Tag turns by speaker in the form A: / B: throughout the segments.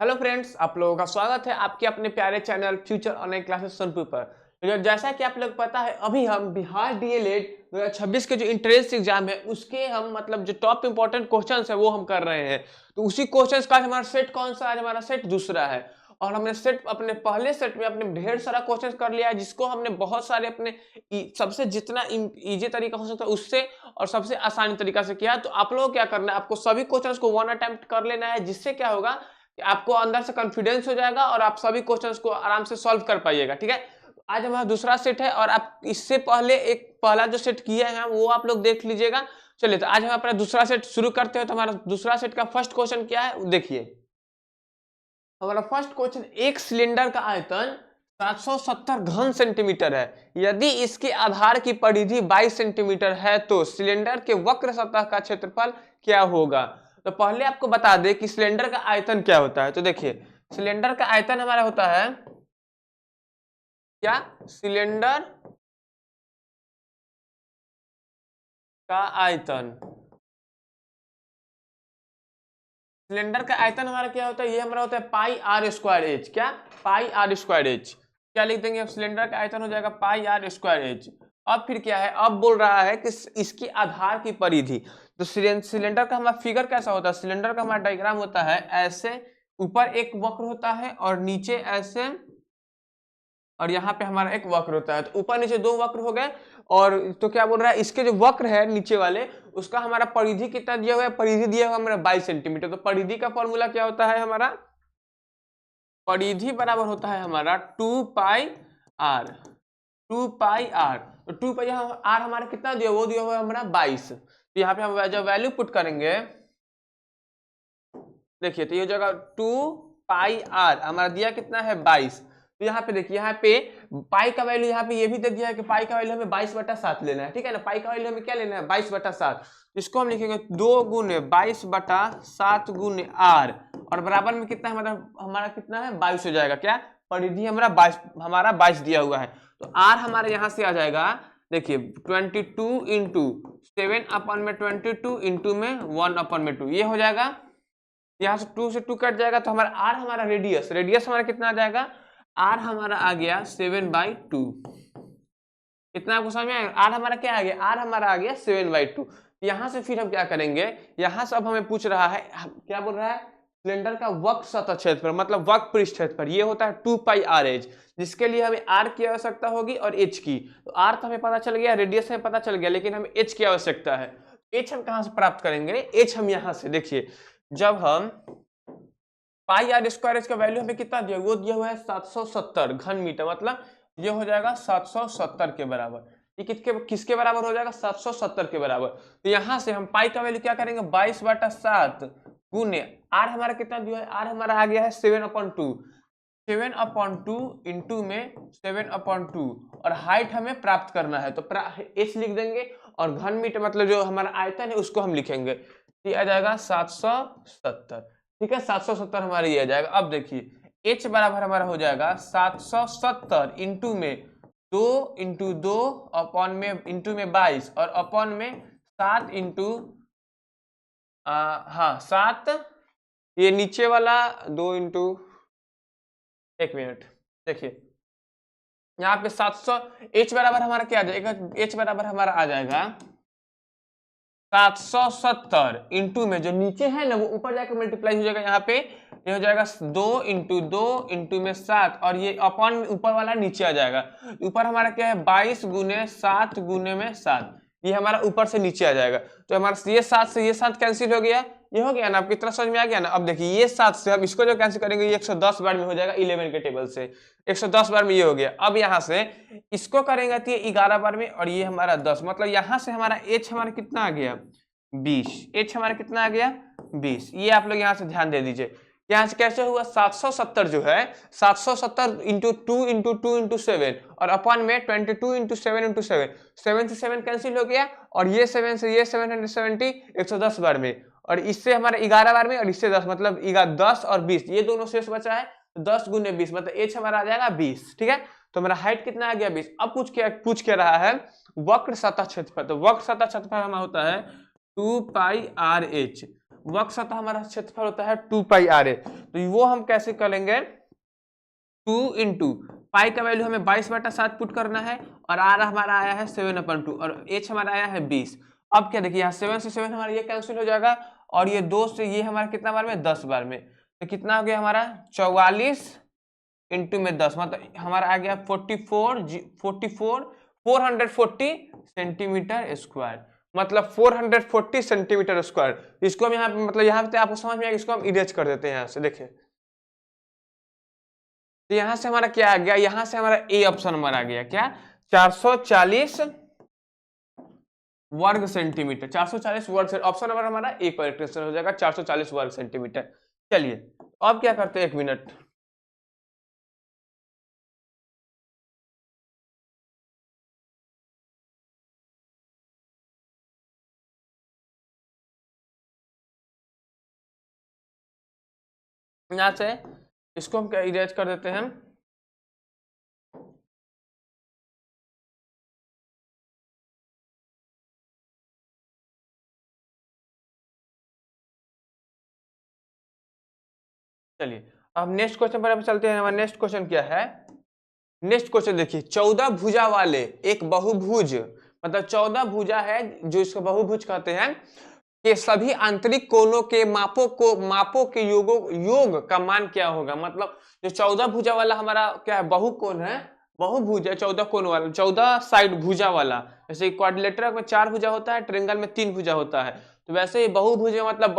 A: Hello friends, आप लोगों का स्वागत है आपके अपने प्यारे channel future online classes Sonpur पर। तो जैसा कि आप लोग पता है, अभी हम बिहार डीएलएड 2026 के जो इंट्रेंस एग्जाम है उसके हम मतलब जो टॉप इंपॉर्टेंट क्वेश्चंस है वो हम कर रहे हैं। तो उसी क्वेश्चंस का आज हमारा सेट कौन सा, आज हमारा सेट दूसरा है। और हमने सेट अपने पहले सेट में अपने ढेर सारा क्वेश्चंस कर लिया है, जिसको हमने बहुत सारे अपने सबसे जितना इजी तरीका हो सकता है उससे और सबसे आसानी तरीका से किया। तो आप लोगों को क्या करना है, आपको सभी क्वेश्चंस को वन अटेम्प्ट कर लेना है, जिससे क्या होगा कि आपको अंदर से कॉन्फिडेंस हो जाएगा और आप सभी क्वेश्चंस को आराम से सॉल्व कर पाइएगा। ठीक है, आज हमारा दूसरा सेट है और आप इससे पहले एक पहला जो सेट किए हैं वो आप लोग देख लीजिएगा। चलिए, तो आज हम अपना दूसरा सेट शुरू करते हैं। तो हमारा दूसरा सेट का फर्स्ट क्वेश्चन क्या है देखिए। हमारा फर्स्ट क्वेश्चन, एक सिलेंडर का आयतन 770 घन सेंटीमीटर है। यदि इसके आधार की परिधि 22 सेंटीमीटर है तो सिलेंडर के वक्र सतह का क्षेत्रफल क्या होगा। तो पहले आपको बता दें कि सिलेंडर का आयतन क्या होता है। तो देखिए, सिलेंडर का आयतन हमारा होता है क्या, सिलेंडर का आयतन, सिलेंडर का आयतन हमारा क्या होता है, ये हमारा होता है पाई आर स्क्वायर एच। क्या, पाई आर स्क्वायर एच। क्या लिख देंगे, सिलेंडर का आयतन हो जाएगा पाई आर स्क्वायर एच। अब फिर क्या है, अब बोल रहा है कि इसकी आधार की परिधि। तो सिलेंडर का हमारा फिगर कैसा होता है, सिलेंडर का हमारा डायग्राम होता है ऐसे, ऊपर एक वक्र होता है और नीचे ऐसे, और यहाँ पे हमारा एक वक्र होता है। तो ऊपर नीचे दो वक्र हो गए। और तो क्या बोल रहा है, इसके जो वक्र है नीचे वाले, उसका हमारा परिधि कितना दिया हुआ है, परिधि दिया हुआ है हमारा 22 सेंटीमीटर। तो परिधि का फॉर्मूला क्या होता है हमारा, परिधि बराबर होता है हमारा 2 पाई आर, 2 पाई आर। तो 2 पाई आर हमारा कितना दिया, वो दिया हुआ है हमारा 22। तो यहाँ पे हम जब वैल्यू पुट करेंगे, देखिए तो ये जगह 2 पाई आर हमारा दिया कितना है 22। तो यहाँ पे देखिए, यहाँ पे पाई का वैल्यू यहाँ पे ये भी दे दिया है कि पाई का वैल्यू हमें 22/7 लेना है। ठीक है ना, पाई का वैल्यू हमें क्या लेना है 22/7। इसको हम लिखेंगे 2 गुने 22/7 गुने आर, और बराबर में कितना है हमारा कितना है 22 हो जाएगा। क्या, परिधि हमारा 22 दिया हुआ है। तो आर हमारे यहाँ से आ जाएगा, देखिए 22 इंटू 7/22 इंटू में 1/2, ये हो जाएगा। यहाँ से 2 से 2 कट जाएगा तो हमारा आर, हमारा रेडियस, रेडियस हमारा कितना आ जाएगा, आर हमारा आ गया 7/2। इतना आपको समझ में आएगा, आर हमारा क्या आ गया, आर हमारा आ गया 7/2। यहाँ से फिर हम क्या करेंगे, यहाँ से अब हमें पूछ रहा है, क्या बोल रहा है, सिलेंडर का वक्र सतह क्षेत्रफल मतलब वक्र पृष्ठ क्षेत्रफल, ये होता है 2 पाई आर एच, जिसके लिए हमें आर की आवश्यकता होगी और एच की। तो आर तो हमें पता चल गया, रेडियस हमें पता चल गया, लेकिन हमें एच की आवश्यकता है। एच हम कहाँ से प्राप्त करेंगे, एच हम यहाँ से, देखिए जब हम पाई आर स्क्वायर एच का वैल्यू हमें कितना दिया, वो दिया हुआ है 770 घन मीटर, मतलब ये हो जाएगा 770 के बराबर। ये किसके बराबर हो जाएगा, 770 के बराबर। तो यहाँ से हम पाई का वैल्यू क्या करेंगे 22/7 गुने आर हमारा कितना दिया है, आर हमारा आ गया है 7/2, 7/2 इंटू में 7/2, और हाइट हमें प्राप्त करना है तो एच लिख देंगे, और घन मीटर मतलब जो हमारा आयतन है उसको हम लिखेंगे। ये आ जाएगा 770। ठीक है, 770 हमारा ये आ जाएगा। अब देखिए h बराबर हमारा हो जाएगा 770 इंटू में 2 इंटू 2 अपॉन में इंटू में 22 और अपॉन में 7 इंटू, हाँ 7, ये नीचे वाला 2 इंटू, एक मिनट देखिए यहाँ पे 700, h बराबर हमारा क्या आ जाएगा, h बराबर हमारा आ जाएगा 770 इंटू में जो नीचे है ना वो ऊपर जाकर मल्टीप्लाई हो जाएगा, यहाँ पे ये हो जाएगा 2 इंटू 2 इंटू में 7, और ये अपॉन ऊपर वाला नीचे आ जाएगा। ऊपर हमारा क्या है 22 गुने 7 गुने में 7, ये हमारा ऊपर से नीचे आ जाएगा। तो हमारा ये 7 से ये 7 कैंसिल हो गया, ये हो गया ना, आपकी तरह समझ में आ गया ना। अब देखिए ये 7 से हम इसको जो कैंसिल करेंगे ये 110 बार में हो जाएगा, 11 के टेबल से 110 बार में ये हो गया। अब यहाँ से इसको करेंगे तो ये 11 बार में, और ये हमारा 10, मतलब यहाँ से हमारा एच हमारा कितना आ गया 20, एच हमारा कितना आ गया 20। ये आप लोग यहाँ से ध्यान दे दीजिए, यहाँ से कैसे हुआ 770 जो है 770 इंटू 2 इंटू 2 इंटू 7 और अपॉन में 22 इंटू 7 इंटू 7, 7 से 7 कैंसिल हो गया, और ये 7 से ये 770 110 बार में, और इससे हमारा 11 बार में, और इससे 10, मतलब 10 और 20 ये दोनों शेष बचा है, 10 गुने 20 मतलब एच हमारा आ जाएगा 20। ठीक है, तो हमारा हाइट कितना आ गया 20। अब पूछ के रहा है वक्र सतह क्षेत्रफल, तो वक्र सतह क्षेत्रफल हमारा होता है 2 पाई आर एच। वक्र सतह हमारा क्षेत्रफल होता है 2 पाई आर ए। तो वो हम कैसे करेंगे, 2 इंटू पाई का वैल्यू हमें 22/7 पुट करना है और आर हमारा आया है 7/2 और एच हमारा आया है 20। अब क्या देखिए यहाँ 7 से 7 हमारा ये कैंसिल हो जाएगा और ये 2 से ये हमारा कितना बार में 10 बार में, तो कितना हो गया हमारा 44 इंटू में 10 मतलब हमारा आ गया 440 सेंटीमीटर स्क्वायर, मतलब 440 सेंटीमीटर स्क्वायर। इसको हम यहाँ पे मतलब यहाँ पे आपको समझ में आएगा, इसको हम इरेज कर देते हैं यहाँ से। देखिए तो यहां से हमारा क्या आ गया, यहां से हमारा ए ऑप्शन हमारा आ गया क्या 440 वर्ग सेंटीमीटर, 440 वर्ग ऑप्शन नंबर हमारा ए करेक्ट आंसर हो जाएगा 440 वर्ग सेंटीमीटर। चलिए अब क्या करते हैं, 1 मिनट, यहां से इसको हम इरेज कर देते हैं। चलिए अब नेक्स्ट क्वेश्चन पर चलते हैं। हमारा नेक्स्ट क्वेश्चन क्या है, नेक्स्ट क्वेश्चन देखिए 14 भुजा वाले एक बहुभुज, मतलब 14 भुजा है जो इसको बहुभुज कहते हैं, के सभी आंतरिक कोणों के मापों के योग का मान क्या होगा। मतलब जो 14 भुजा वाला हमारा क्या है, बहुकोण है, बहुभुज है, 14 कोण वाला, 14 साइड भुजा वाला। जैसे क्वाड्रिलेटरल में 4 भुजा होता है, ट्रायंगल में 3 भुजा होता है, तो वैसे ही बहुभुज में मतलब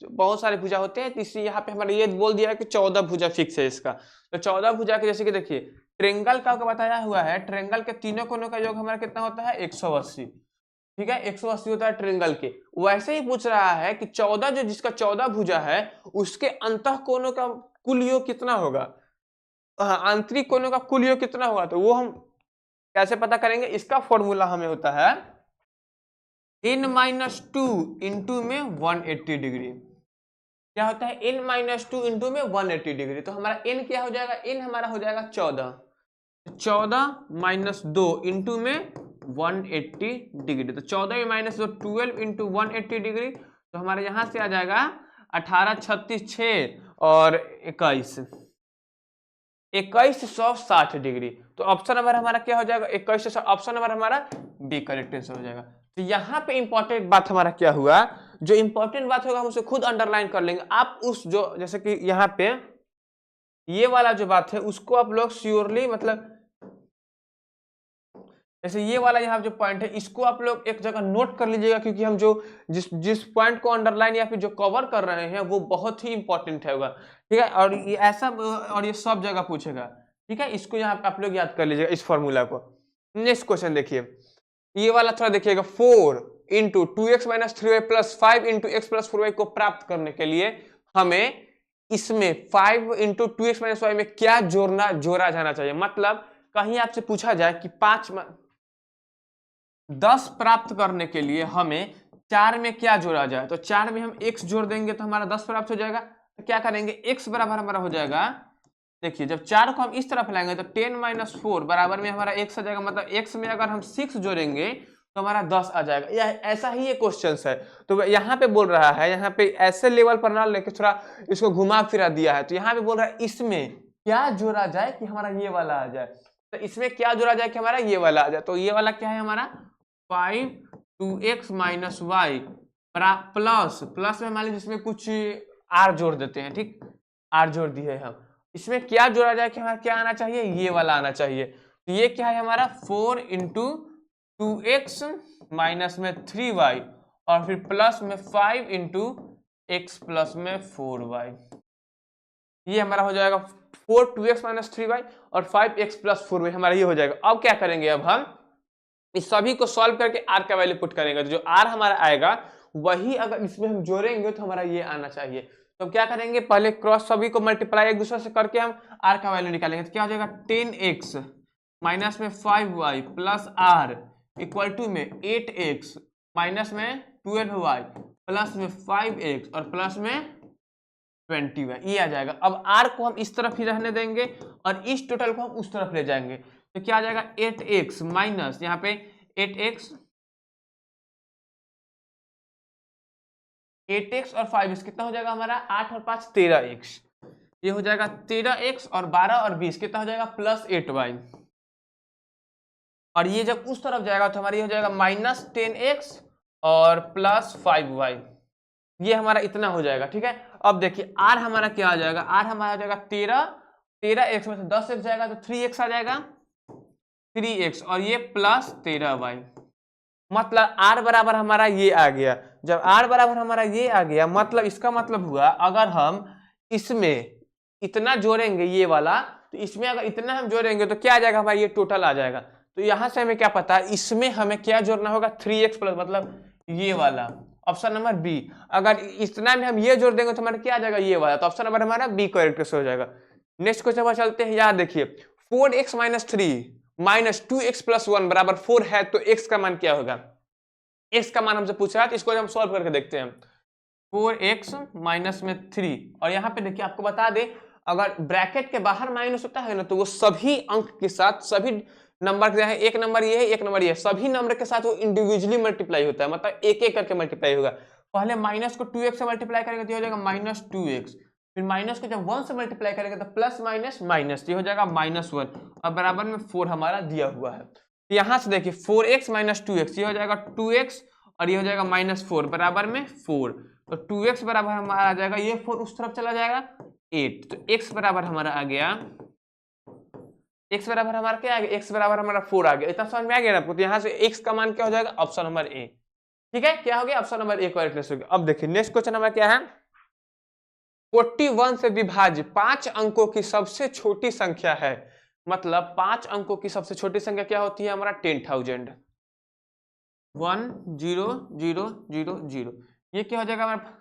A: बहुत सारे भुजा होते हैं, तो इसलिए यहाँ पे हमारे ये बोल दिया है कि 14 भुजा फिक्स है इसका। तो 14 भुजा के जैसे कि देखिए ट्रायंगल का बताया हुआ है, ट्रायंगल के तीनों कोनों का योग हमारा कितना होता है 180, ठीक है 180 होता है ट्रायंगल के। वैसे ही पूछ रहा है कि 14 जो जिसका 14 भुजा है उसके अंतः कोनों का कुल योग कितना होगा, आंतरिक कोनों का कुल योग कितना होगा, तो वो हम कैसे पता करेंगे, इसका फॉर्मूला हमें होता है n-2 इंटू में 180 डिग्री। क्या होता है n-2 इंटू में 180 डिग्री, तो हमारा n क्या हो जाएगा, n हमारा हो जाएगा 14, 14 माइनस 2 इंटू में 180 डिग्री, तो 14 माइनस 2 12 इंटू 180 डिग्री, तो हमारे यहां से आ जाएगा 18 36 6 और 2160 डिग्री। तो ऑप्शन नंबर हमारा क्या हो जाएगा 21, ऑप्शन नंबर हमारा बी करेक्ट आंसर हो जाएगा। तो यहाँ पे इंपॉर्टेंट बात हमारा क्या हुआ, जो इंपॉर्टेंट बात होगा हम उसे खुद अंडरलाइन कर लेंगे। आप उस जो जैसे कि यहाँ पे ये वाला जो बात है उसको आप लोग श्योरली मतलब जैसे ये वाला यहाँ जो पॉइंट है इसको आप लोग एक जगह नोट कर लीजिएगा, क्योंकि हम जो जिस पॉइंट को अंडरलाइन या फिर जो कवर कर रहे हैं वो बहुत ही इंपॉर्टेंट होगा, ठीक है। और ये ऐसा और ये सब जगह पूछेगा, ठीक है, इसको यहाँ पे आप लोग याद कर लीजिएगा इस फॉर्मूला को। नेक्स्ट क्वेश्चन देखिए, ये वाला थोड़ा देखिएगा, 4 into 2x minus 3y plus 5 into x plus 4y को प्राप्त करने के लिए हमें इसमें 5 इंटू 2x माइनस y में क्या जोड़ा जाना चाहिए। मतलब कहीं आपसे पूछा जाए कि 10 प्राप्त करने के लिए हमें 4 में क्या जोड़ा जाए, तो 4 में हम x जोड़ देंगे तो हमारा 10 प्राप्त हो जाएगा। तो क्या करेंगे, x बराबर हमारा हो जाएगा, देखिए जब 4 को हम इस तरफ लाएंगे तो 10 माइनस 4 बराबर में हमारा x आ जाएगा, मतलब x में अगर हम 6 जोड़ेंगे तो हमारा 10 आ जाएगा। यह ऐसा ही ये क्वेश्चन है। तो यहाँ पे बोल रहा है, यहाँ पे ऐसे लेवल पर ना लेके थोड़ा इसको घुमा फिरा दिया है, तो यहाँ पे बोल रहा है इसमें क्या जोड़ा जाए कि हमारा ये वाला आ जाए। तो इसमें क्या जोड़ा जाए कि हमारा ये वाला आ जाए, तो ये वाला क्या है हमारा 5 2x माइनस वाई प्लस में मान लीजिए जिसमें कुछ r जोड़ देते हैं, ठीक, r जोड़ दिए हम, इसमें क्या जोड़ा जाए कि हमारा क्या आना चाहिए, ये वाला आना चाहिए। तो ये क्या है हमारा 4 इंटू 2x माइनस में 3y और फिर प्लस में 5 इंटू एक्स प्लस में 4y, ये हमारा हो जाएगा 4 2x माइनस 3y और 5x प्लस 4y हमारा ये हो जाएगा। अब क्या करेंगे, अब हम इस सभी को सॉल्व करके r का वैल्यू पुट करेंगे, तो जो r हमारा आएगा वही अगर इसमें हम जोड़ेंगे तो हमारा ये आना चाहिए। तो क्या करेंगे, पहले क्रॉस सभी को मल्टीप्लाई एक दूसरे से करके हम r का वैल्यू निकालेंगे। तो क्या हो जाएगा 10x माइनस में 5y plus r equal to में 8x माइनस में 12y प्लस में 5x और प्लस में 20y, ये आ जाएगा। अब r को हम इस तरफ ही रहने देंगे और इस टोटल को हम उस तरफ ले जाएंगे, तो क्या आ जाएगा 8x माइनस यहाँ पे 8x 8x और 5x कितना हो जाएगा हमारा, 8 और 5 13x, ये हो जाएगा 13x और 12 और 20 कितना हो जाएगा प्लस 8y, और ये जब उस तरफ जाएगा तो हमारा ये हो जाएगा माइनस 10x और प्लस 5y, ये हमारा इतना हो जाएगा। ठीक है, अब देखिए r हमारा क्या आ जाएगा, r हमारा आ जाएगा 13x में से 10x जाएगा तो 3x आ जाएगा, 3x और ये प्लस 13y, मतलब r बराबर हमारा ये आ गया। जब r बराबर हमारा ये आ गया मतलब इसका मतलब हुआ अगर हम इसमें इतना जोड़ेंगे ये वाला, तो इसमें अगर इतना हम जोड़ेंगे तो क्या आ जाएगा हमारा, ये टोटल आ जाएगा। तो यहां से हमें क्या पता है, इसमें हमें क्या जोड़ना होगा, 3x प्लस, मतलब ये वाला ऑप्शन नंबर बी। अगर इतना में हम ये जोड़ देंगे तो हमारा क्या आ जाएगा, ये वाला, तो ऑप्शन नंबर हमारा बी करेक्ट हो जाएगा। नेक्स्ट क्वेश्चन पर चलते हैं, यहाँ देखिए 4x minus 3 minus 2x plus 1 बराबर 4 है, तो x का मान क्या होगा, x का मान हमसे पूछ रहा है, तो इसको हम सॉल्व करके देखते हैं। 4x माइनस में 3, और यहाँ पे देखिए आपको बता दे, अगर ब्रैकेट के बाहर माइनस होता है ना तो वो सभी अंक के साथ, सभी नंबर के है, एक नंबर ये है एक नंबर ये है, सभी नंबर के साथ वो इंडिविजुअली मल्टीप्लाई होता है, मतलब एक एक करके मल्टीप्लाई होगा। पहले माइनस को 2x से मल्टीप्लाई करेंगे तो हो जाएगा माइनस 2x, फिर माइनस को जब 1 से मल्टीप्लाई करेंगे तो प्लस माइनस माइनस, ये हो जाएगा माइनस 1, और बराबर में 4 हमारा दिया हुआ है। तो यहाँ से देखिए 4x माइनस 2x, ये हो जाएगा 2x और ये हो जाएगा माइनस 4 बराबर में 4, तो 2x बराबर हमारा आ जाएगा, ये 4 उस तरफ चला जाएगा 8, तो x बराबर हमारा आ गया, x बराबर हमारा क्या आ गया, x बराबर हमारा 4 आ गया। इतना समझ में आ गया ना आपको, तो यहाँ से x का मान क्या हो जाएगा, ऑप्शन नंबर ए। ठीक है, क्या हो गया, ऑप्शन नंबर ए करेक्टनेस हो गया। अब देखिए नेक्स्ट क्वेश्चन हमारा क्या है, 41 से विभाज्य 5 अंकों की सबसे छोटी संख्या है, मतलब 5 अंकों की सबसे छोटी संख्या क्या होती है हमारा, 10,000, 1 0 0 0 0, ये क्या हो जाएगा हमारा,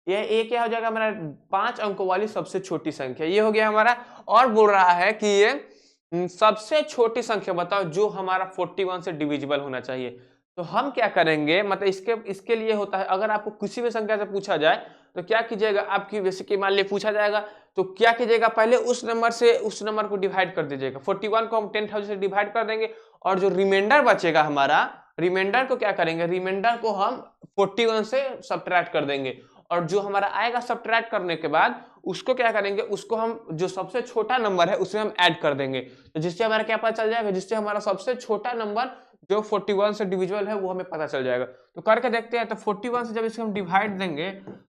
A: ये क्या हो जाएगा हमारा 5 अंकों वाली सबसे छोटी संख्या, ये हो गया हमारा। और बोल रहा है कि ये सबसे छोटी संख्या बताओ जो हमारा 41 से डिविजिबल होना चाहिए। तो हम क्या करेंगे, मतलब इसके लिए होता है, अगर आपको किसी भी संख्या से पूछा जाए तो क्या कीजिएगा, आपकी बेसिकली मान लीजिए पूछा जाएगा तो क्या कीजिएगा, पहले उस नंबर से उस नंबर को डिवाइड कर दीजिएगा, 41 को हम 10,000 से डिवाइड कर देंगे, और जो रिमाइंडर बचेगा हमारा, रिमाइंडर को क्या करेंगे, रिमाइंडर को हम 41 से सब्ट्रैक्ट कर देंगे, और जो हमारा आएगा सब्ट्रैक्ट करने के बाद उसको क्या करेंगे, उसको हम जो सबसे छोटा नंबर है उसे हम ऐड कर देंगे, तो जिससे हमारा क्या पता चल जाएगा, जिससे हमारा सबसे छोटा नंबर जो 41 से डिविजिबल है वो हमें पता चल जाएगा। तो करके देखते हैं, तो 41 से जब इसको हम डिवाइड देंगे,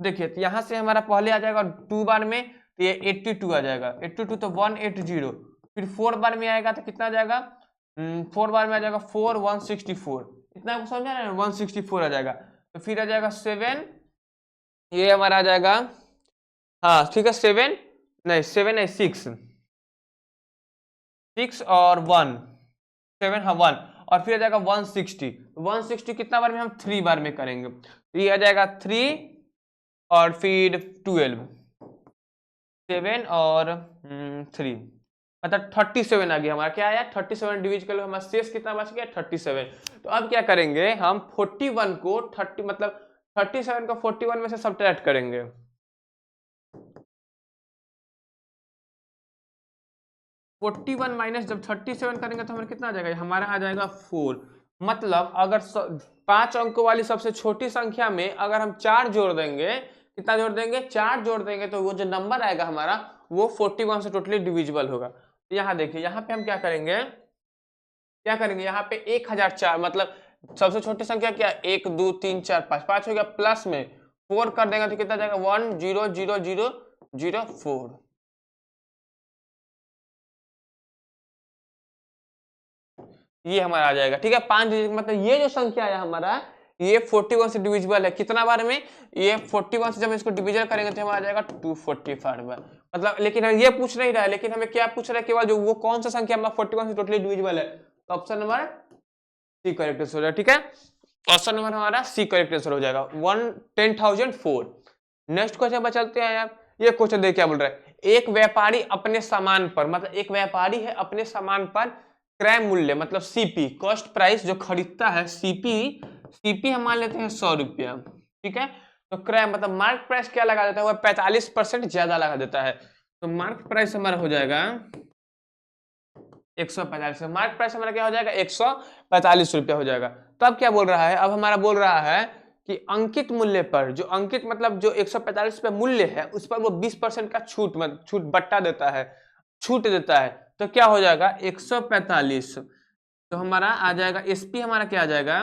A: देखिए तो यहाँ से हमारा पहले आ जाएगा 2 बार में, तो ये 82 आ जाएगा, 82 तो 180, फिर 4 बार में आएगा तो कितना आ जाएगा, 4 बार में आ जाएगा 4 164, इतना आपको समझा ना, 164 आ जाएगा, तो फिर आ जाएगा 7, ये हमारा आ जाएगा, हाँ ठीक है 7 नहीं 6 और 1 7, हाँ 1, और फिर आ जाएगा 160, 160 कितना बार में, हम 3 बार में करेंगे, तो ये आ जाएगा 3 और फिर 12, 7 और 3, मतलब 37 आ गया हमारा, क्या आया 37 डिविज कर लो, हमारा शेष कितना बच गया 37। तो अब क्या करेंगे हम 41 को 30 मतलब 37 को 41 में से सब्ट्रैक्ट करेंगे, 41 माइनस जब 37 करेंगे तो हमारा कितना आ जाएगा, हमारा आ जाएगा 4, मतलब अगर 5 अंकों वाली सबसे छोटी संख्या में अगर हम 4 जोड़ देंगे, कितना जोड़ देंगे, 4 जोड़ देंगे, तो वो जो नंबर आएगा हमारा वो 41 से टोटली डिविजिबल होगा। तो यहाँ देखिए, यहाँ पे हम क्या करेंगे, यहाँ पे 1004, मतलब सबसे छोटी संख्या क्या, 1 2 3 4 5, 5 हो गया, प्लस में 4 कर देंगे तो कितना जाएगा 1 0 0 0 0 4, ये हमारा आ जाएगा। ठीक है, 5 डिजिट, मतलब ये जो संख्या है हमारा ये 41 से डिविजिबल है, कितना बार में, ये 41 से जब इसको डिविजन करेंगे तो हमारा आ जाएगा 245 बार, मतलब लेकिन हम ये पूछ नहीं रहा है, लेकिन हमें क्या पूछ रहा है, केवल जो वो कौन सा संख्या हमारा 41 से टोटली डिविजिबल है, तो option number C correct answer हो जाएगा। ठीक है, ऑप्शन नंबर हमारा सी करेक्ट आंसर हो जाएगा, 10,004। नेक्स्ट क्वेश्चन पर चलते हैं यार, ये क्वेश्चन देख क्या बोल रहा है, एक व्यापारी अपने सामान पर, मतलब एक व्यापारी है अपने सामान पर क्रय मूल्य, मतलब सीपी कॉस्ट प्राइस जो खरीदता है, सीपी हम मान लेते हैं 100 रुपया। ठीक है, तो क्रय मतलब मार्क प्राइस क्या लगा देता है, वो 45% ज्यादा लगा देता है, तो मार्क प्राइस हमारा हो जाएगा 145, मार्क प्राइस हमारा क्या हो जाएगा 145 रुपया हो जाएगा। तो अब क्या बोल रहा है, अब हमारा बोल रहा है कि अंकित मूल्य पर, जो अंकित मतलब जो 145 पे मूल्य है उस पर वो 20% का छूट बट्टा देता है, छूट देता है। तो क्या हो जाएगा 145, तो हमारा आ जाएगा एसपी हमारा क्या आ जाएगा,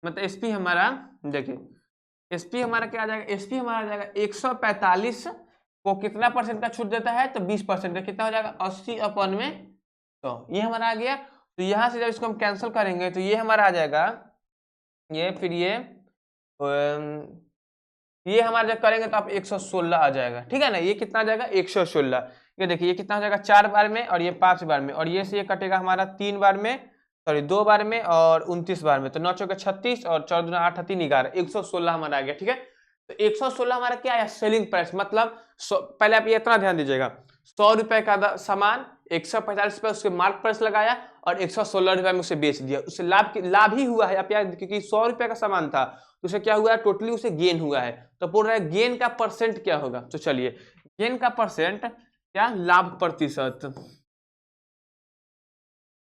A: मतलब एसपी हमारा देखिए एसपी हमारा क्या आ जाएगा, एसपी हमारा आ जाएगा 145 को कितना परसेंट का छूट देता है, तो 20% का, कितना हो जाएगा 80 अपन में। तो ये हमारा आ गया। तो यहां से जब इसको हम कैंसिल करेंगे तो ये हमारा आ जाएगा, ये फिर ये हमारा जब करेंगे तो आप 116 आ जाएगा, ठीक है ना। ये कितना आ जाएगा 116। ये देखिए ये कितना हो जाएगा 4 बार में, और ये 5 बार में, और ये से ये कटेगा हमारा 3 बार में, सॉरी 2 बार में और 29 बार में। तो 9 चौके 36 और 4 दूना 8 3 11, 116 हमारा आ गया, ठीक है। तो 116 हमारा क्या है, सेलिंग प्राइस, मतलब पहले आप ये इतना ध्यान दीजिएगा, 100 रुपए का सामान 145 रुपए उसके मार्क प्राइस लगाया और 116 रुपए में उसे बेच दिया, उससे लाभ ही हुआ है। आप याद, क्योंकि 100 रुपए का सामान था तो उसे क्या हुआ है, टोटली उसे गेन हुआ है। तो बोल रहा है गेन का परसेंट क्या होगा, तो चलिए गेन का परसेंट क्या, लाभ प्रतिशत,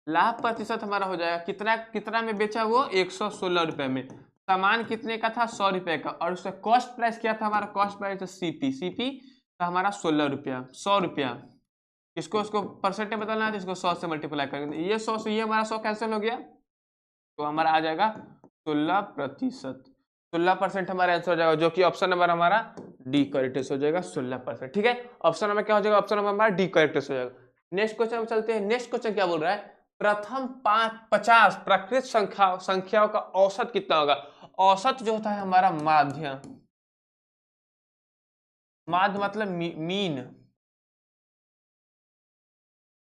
A: लाभ प्रतिशत हमारा हो जाएगा कितना, कितना में बेचा वो 116 रुपए में, सामान कितने का था 100 रुपए का, और उसका कॉस्ट प्राइस क्या था, हमारा कॉस्ट प्राइस सीपी, सीपी था हमारा 16 रुपया, 100 रुपया। इसको उसको परसेंट में बदलना है तो इसको 100 से मल्टीप्लाई करेंगे, ये 100 से ये हमारा 100 कैंसिल हो गया, तो हमारा आ जाएगा 16%। 16% हमारा आंसर हो जाएगा, जो कि ऑप्शन नंबर हमारा डी करेक्ट हो जाएगा 16%, ठीक है। ऑप्शन नंबर क्या हो जाएगा, ऑप्शन नंबर हमारा डी करेक्ट हो जाएगा। नेक्स्ट क्वेश्चन में चलते हैं। नेक्स्ट क्वेश्चन क्या बोल रहा है, प्रथम 50 प्राकृत संख्याओं का औसत कितना होगा। औसत जो होता है हमारा माध्य, माध्य मतलब मीन,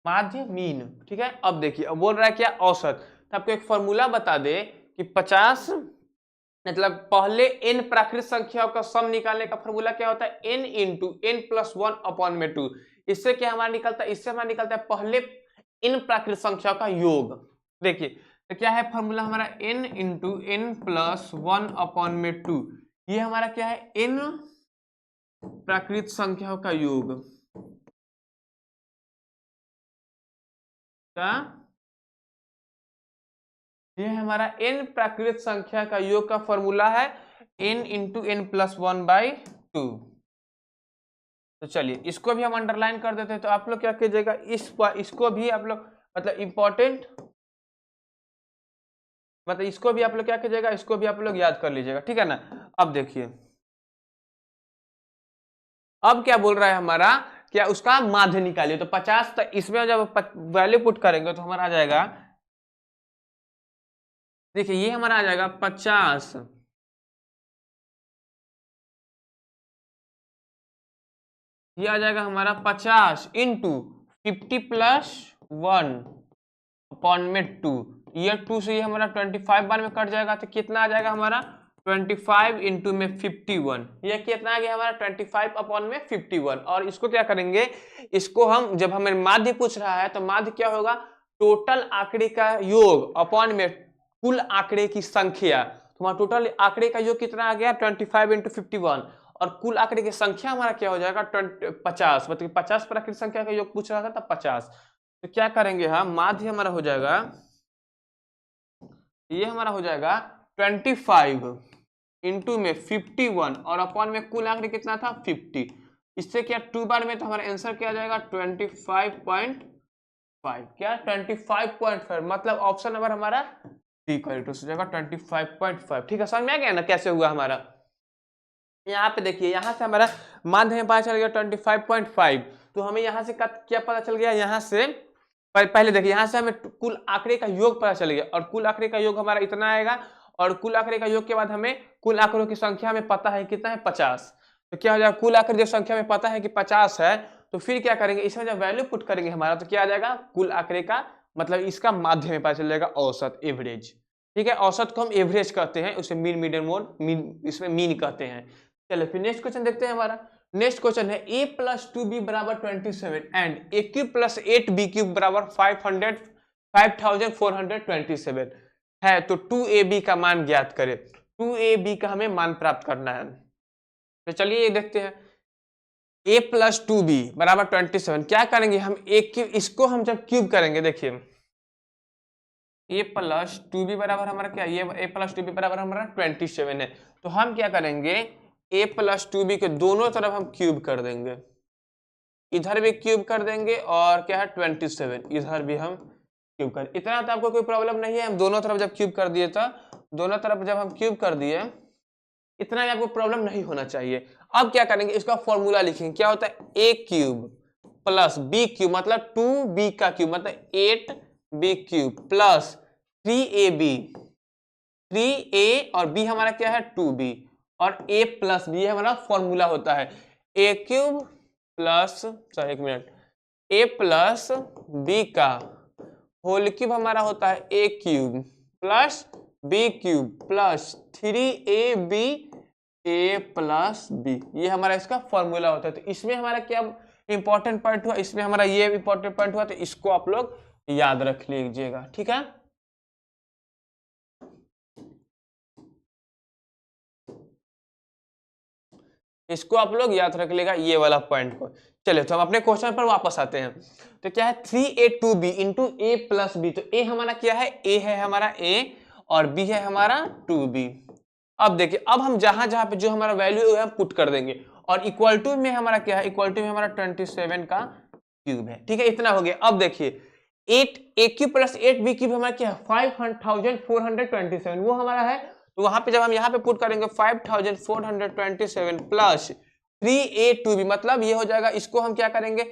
A: माध्य मीन, ठीक है। अब देखिए अब बोल रहा है क्या औसत, तो आपको एक फॉर्मूला बता दे कि 50 मतलब पहले n प्राकृत संख्याओं का सम निकालने का फॉर्मूला क्या होता है, n into n plus 1 upon में 2। इससे क्या हमारा निकलता है, इससे हमारा निकलता है पहले n प्राकृत संख्याओं का योग। देखिए तो क्या है फॉर्मूला हमारा, n into n plus 1 upon में 2। ये हमारा क्या है, n प्राकृत संख्याओं का योग का, ये हमारा n प्राकृत संख्या का योग का फॉर्मूला है n into n plus 1 by 2। तो चलिए इसको भी हम अंडरलाइन कर देते हैं। तो आप लोग क्या कीजिएगा, इसको भी आप लोग मतलब इंपॉर्टेंट, मतलब इसको भी आप लोग क्या कीजिएगा, इसको भी आप लोग याद कर लीजिएगा, ठीक है ना। अब देखिए अब क्या बोल रहा है हमारा, क्या उसका माध्य निकालिए। तो 50 तक इसमें जब वैल्यू पुट करेंगे तो हमारा आ जाएगा, देखिए ये हमारा आ जाएगा 50, ये आ जाएगा हमारा 50 इंटू 50 प्लस 1 अपॉन में 2। ये 2 से ये हमारा 25 बार में कट जाएगा, तो कितना आ जाएगा हमारा 25 इंटू में 51। ये कितना आ गया हमारा 25 अपॉन में 51। और इसको क्या करेंगे, इसको हम जब हमें माध्य पूछ रहा है तो माध्य क्या होगा, टोटल आंकड़े का योग अपॉन में कुल आंकड़े की संख्या। हमारा टोटल आंकड़े का योग कितना आ गया 25 इंटू 51, और कुल आंकड़े की संख्या हमारा क्या हो जाएगा 50, मतलब 50 प्राकृतिक संख्या का योग पूछ रहा था तब 50। तो क्या करेंगे हम, माध्य हमारा हो जाएगा, ये हमारा हो जाएगा 25 इंटू में 51 और अपॉन में कुल आंकड़े कितना था 50। इससे क्या 2 बार में, तो हमारा आंसर क्या आ जाएगा 25.5, क्या 25.5, मतलब ऑप्शन नंबर हमारा डी करेक्ट हो जाएगा 25.5, ठीक है। समझ में आ गया ना कैसे हुआ हमारा। यहाँ पे देखिए यहाँ से हमारा माध्य में पता चल गया 25.5। तो हमें यहाँ से क्या पता चल गया, यहाँ से पहले देखिए यहाँ से हमें कुल आंकड़े का योग पता चल गया, और कुल आंकड़े का योग हमारा इतना आएगा, और कुल आंकड़े का योग के बाद हमें कुल आंकड़ों की संख्या हमें पता है कितना है 50। तो क्या हो जाएगा, कुल आंकड़े जो संख्या में पता है कि 50 है, तो फिर क्या करेंगे, इसमें जब वैल्यू पुट करेंगे हमारा, तो क्या आ जाएगा कुल आंकड़े का, मतलब इसका माध्य में पता चल जाएगा औसत, एवरेज, ठीक है। औसत को हम एवरेज कहते हैं, उसे मीन, मीडियन मोड, मीन, इसमें मीन कहते हैं। चलो फिर नेक्स्ट क्वेश्चन देखते हैं हमारा। नेक्स्ट क्वेश्चन है a प्लस 2b बराबर 27 and a cube plus 8b cube बराबर 5427 है, तो 2ab का मान ज्ञात करें। 2ab का हमें मान प्राप्त करना है। तो चलिए ये देखते हैं, a प्लस 2b बराबर 27, क्या करेंगे हम, एक इसको हम जब क्यूब करेंगे, देखिए ए प्लस टू बी बराबर हमारा क्या, ये ए प्लस टू बी बराबर हमारा 27 है। तो हम क्या करेंगे, ए प्लस टू बी के दोनों तरफ हम क्यूब कर देंगे, इधर भी क्यूब कर देंगे और क्या है 27 इधर भी हम क्यूब कर, इतना तो आपको कोई प्रॉब्लम नहीं है। हम दोनों तरफ जब क्यूब कर दिए था, दोनों तरफ जब हम क्यूब कर दिए, इतना भी आपको प्रॉब्लम नहीं होना चाहिए। अब क्या करेंगे, इसका फॉर्मूला लिखेंगे, क्या होता है A cube plus B cube मतलब 2b का क्यूब मतलब 8b cube plus 3ab, 3a और b हमारा क्या है 2b और a प्लस b हमारा फॉर्मूला होता है a क्यूब प्लस, सॉरी एक मिनट, a प्लस b का होल क्यूब हमारा होता है a cube plus b cube plus 3ab a plus b, ये हमारा इसका फॉर्मूला होता है। तो इसमें हमारा क्या इंपॉर्टेंट पॉइंट हुआ, इसमें हमारा ये इंपॉर्टेंट पॉइंट हुआ, तो इसको आप लोग याद रख लीजिएगा, ठीक है। इसको आप लोग याद रख लेगा ये वाला पॉइंट को। चलिए तो हम अपने क्वेश्चन पर वापस आते हैं। तो क्या है 3a2b into a plus B, तो a हमारा क्या है, a है हमारा a और b है हमारा 2b। अब देखिए, अब हम जहां जहां पे जो हमारा वैल्यू है हम पुट कर देंगे और इक्वल टू में हमारा क्या है, इक्वल टू में हमारा 27 का क्यूब है, ठीक है, इतना हो गया। अब देखिए 8a cube plus 8b cube हमारा क्या है 5427, वो हमारा है। तो वहां पे जब हम यहाँ पे पुट करेंगे 5427 प्लस 3a2b मतलब ये हो जाएगा, इसको हम क्या करेंगे,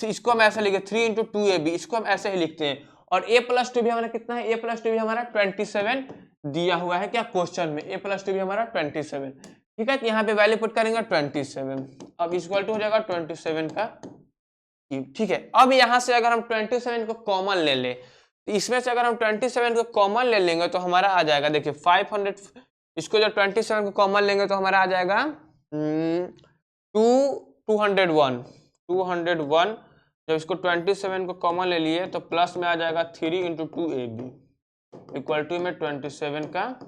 A: इसको हम ऐसे लिखे 3 इंटू 2ab, इसको हम ऐसे ही लिखते हैं। और a प्लस टू भी हमारा कितना है, a प्लस टू भी हमारा 27 दिया हुआ है क्या क्वेश्चन में, a प्लस टू भी हमारा 27, ठीक है। यहाँ पे वैल्यू पुट करेंगे 27, अब इक्वल टू हो जाएगा 27 का क्यूब, ठीक है। अब यहाँ से अगर हम 27 को कॉमन ले लें, तो इसमें से अगर हम 27 को कॉमन ले लेंगे तो हमारा आ जाएगा, देखिए 500, इसको जब 27 को कॉमन लेंगे तो हमारा आ जाएगा 201। जब इसको 27 को कॉमन ले लिए तो प्लस में आ जाएगा 3 इंटू 2ab इक्वल टू में 27 का।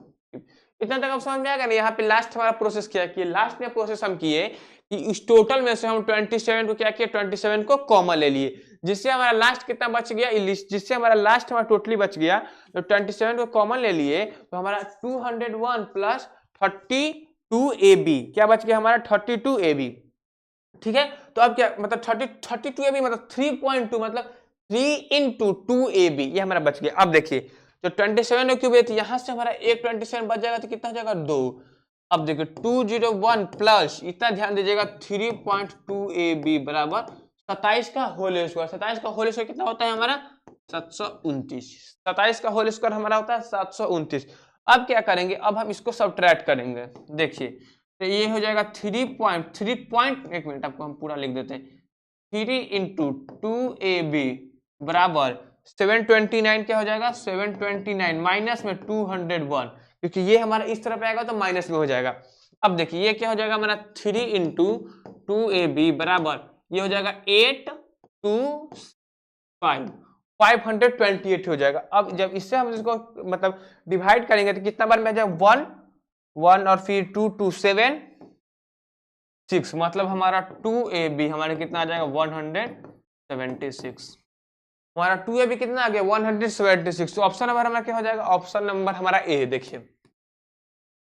A: इतना तक आप समझ में आएगा ना। यहाँ पे लास्ट हमारा प्रोसेस क्या किए, लास्ट में प्रोसेस हम किए कि इस टोटल में से हम 27 को क्या किया, 27 को कॉमन ले लिए, जिससे हमारा लास्ट कितना बच गया, जिससे हमारा लास्ट हमारा टोटली बच गया। तो 27 को कॉमन ले लिए तो हमारा 201 प्लस 32ab क्या बच गया हमारा 32ab, ठीक है। तो अब क्या मतलब 32ab मतलब 3.2 मतलब 3 इंटू 2ab ये हमारा बच गया। अब देखिए तो 27 क्यूब है, यहां से हमारा एक 27 बच जाएगा तो कितना हो जाएगा 2। अब देखिए 201 प्लस इतना ध्यान दीजिएगा 3.2ab बराबर 27 का होल स्क्वायर। 27 का होल स्क्वायर कितना होता है हमारा 729। 27 का होल स्क्वायर हमारा होता है 729। अब क्या करेंगे, अब हम इसको सब्ट्रैक्ट करेंगे। देखिए तो ये हो जाएगा 3 एक मिनट आपको हम पूरा लिख देते हैं, 3 इंटू 2ab बराबर 729 क्या हो जाएगा 729 माइनस में 201, क्योंकि ये हमारा इस तरफ आएगा तो माइनस में हो जाएगा। अब देखिए ये क्या हो जाएगा हमारा 3 इंटू 2ab बराबर ये हो जाएगा 528 हो जाएगा। अब जब इससे हम इसको मतलब डिवाइड करेंगे तो कितना बार में जाएगा 1 और फिर 2 2 7 6 मतलब हमारा 2ab हमारे कितना आ जाएगा 176। हमारा 2ab कितना आ गया 176। तो ऑप्शन नंबर हमारा क्या हो जाएगा, ऑप्शन नंबर हमारा ए। देखिए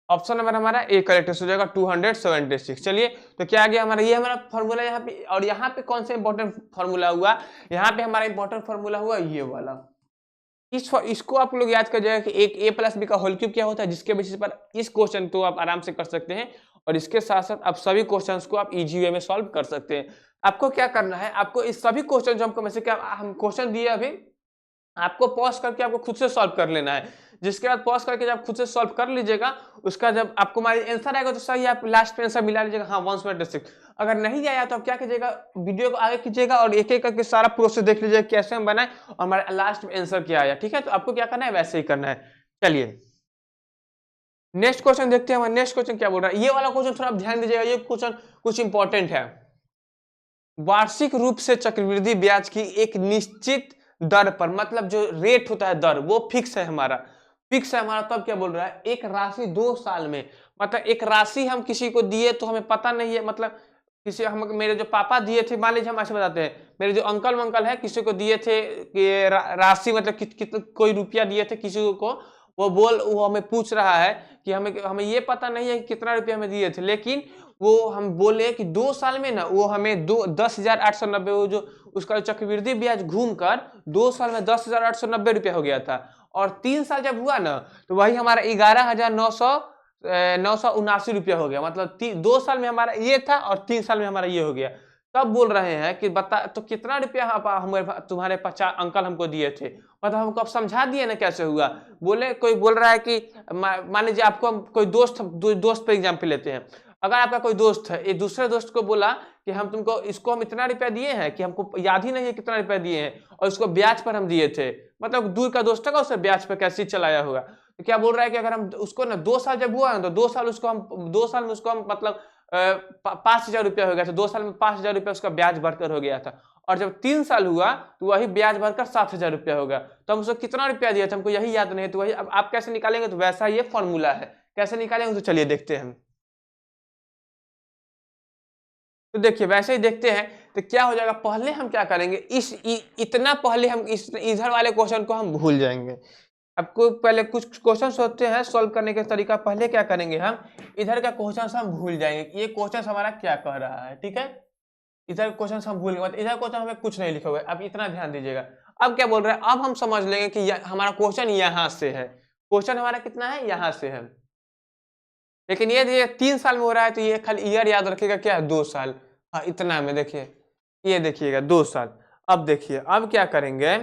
A: ऑप्शन नंबर हमारा ए करेक्ट हो जाएगा 276। चलिए तो क्या आ गया हमारा, ये हमारा फॉर्मूला यहाँ पे। और यहाँ पे कौन सा इंपॉर्टेंट फॉर्मूला हुआ, यहाँ पे हमारा इंपॉर्टेंट फॉर्मूला हुआ ये वाला। इसको आप लोग याद कर जाएगा कि एक a प्लस बी का होल क्यूब क्या होता है, जिसके बेसिस पर इस क्वेश्चन को आप आराम से कर सकते हैं और इसके साथ साथ आप सभी क्वेश्चंस को आप इजी वे में सॉल्व कर सकते हैं। आपको क्या करना है, आपको इस सभी क्वेश्चन जो हमको मैसेज क्या हम क्वेश्चन दिए अभी आपको पॉज करके आपको खुद से सॉल्व कर लेना है। जिसके बाद पॉज करके जब खुद से सॉल्व कर लीजिएगा, उसका जब आपको हमारी आंसर आएगा तो सही आप लास्ट में आंसर मिला लीजिएगा, हाँ 176। अगर नहीं आया तो आप क्या कीजिएगा, वीडियो को आगे कीजिएगा और एक एक करके सारा प्रोसेस देख लीजिएगा कैसे हम बनाए और हमारे लास्ट में आंसर क्या आया, ठीक है। तो आपको क्या करना है वैसे ही करना है। चलिए नेक्स्ट क्वेश्चन देखते हैं। नेक्स्ट क्वेश्चन क्या बोल रहा है, ये वाला क्वेश्चन थोड़ा ध्यान दीजिएगा, ये क्वेश्चन कुछ इंपॉर्टेंट है। वार्षिक रूप से चक्रवृद्धि ब्याज की एक निश्चित दर पर, मतलब जो रेट होता है दर वो फिक्स है हमारा, फिक्स है हमारा। तब क्या बोल रहा है, एक राशि 2 साल में, मतलब एक राशि हम किसी को दिए तो हमें पता नहीं है, मतलब किसी हम मेरे जो पापा दिए थे, मान लीजिए हम ऐसे बताते हैं, मेरे जो अंकल है किसी को दिए थे कि राशि मतलब कोई रुपया दिए थे किसी को, वो हमें पूछ रहा है कि हमें ये पता नहीं है कि कितना रुपया हमें दिए थे, लेकिन वो हम बोले कि 2 साल में ना वो हमें 10,890 वो जो उसका चक्रवृद्धि ब्याज घूम कर 2 साल में 10,890 रुपया हो गया था, और 3 साल जब हुआ ना तो वही हमारा 11,979 रुपया हो गया। मतलब 2 साल में हमारा ये था और 3 साल में हमारा ये हो गया। तब बोल रहे हैं कि बता तो कितना रुपया तुम्हारे अंकल हमको दिए थे, मतलब हमको अब समझा दिए ना कैसे हुआ। बोले कोई बोल रहा है कि मान लीजिए आपको कोई दोस्त पे एग्जाम्पल लेते हैं, अगर आपका कोई दोस्त है, एक दूसरे दोस्त को बोला कि हम इतना रुपया दिए हैं कि हमको याद ही नहीं है कितना रुपया दिए हैं, और इसको ब्याज पर हम दिए थे, मतलब दूर का दोस्त का उसे ब्याज पर कैसे चलाया होगा। तो क्या बोल रहा है कि अगर हम उसको ना 2 साल जब हुआ ना तो 2 साल में उसको हम मतलब 5,000 रुपया हो गया था, 2 साल में 5,000 रुपया उसका ब्याज बढ़कर हो गया था, और जब 3 साल हुआ तो वही ब्याज बढ़कर 7,000 रुपया होगा। तो हम उसको कितना रुपया दिया था हमको यही याद नहीं है, तो वही अब आप कैसे निकालेंगे, तो वैसा ये फॉर्मूला है, कैसे निकालेंगे तो चलिए देखते हैं। तो देखिए वैसे ही देखते हैं तो क्या हो जाएगा, पहले हम क्या करेंगे, इतना पहले हम इधर वाले क्वेश्चन को हम भूल जाएंगे। आपको पहले कुछ क्वेश्चन होते हैं सॉल्व करने के तरीका, पहले क्या करेंगे हम इधर का क्वेश्चन हम भूल जाएंगे, ये क्वेश्चन हमारा क्या कह रहा है, ठीक है। इधर क्वेश्चन हम भूल गए, इधर क्वेश्चन हमें कुछ नहीं लिखा हुआ है, अब इतना ध्यान दीजिएगा। अब क्या बोल रहे हैं, अब हम समझ लेंगे कि हमारा क्वेश्चन यहाँ से है, क्वेश्चन हमारा कितना है, यहाँ से है, लेकिन ये 3 साल में हो रहा है तो ये खाली ईयर याद रखिएगा, क्या है 2 साल। हाँ इतना में देखिए, ये देखिएगा 2 साल। अब देखिए अब क्या करेंगे,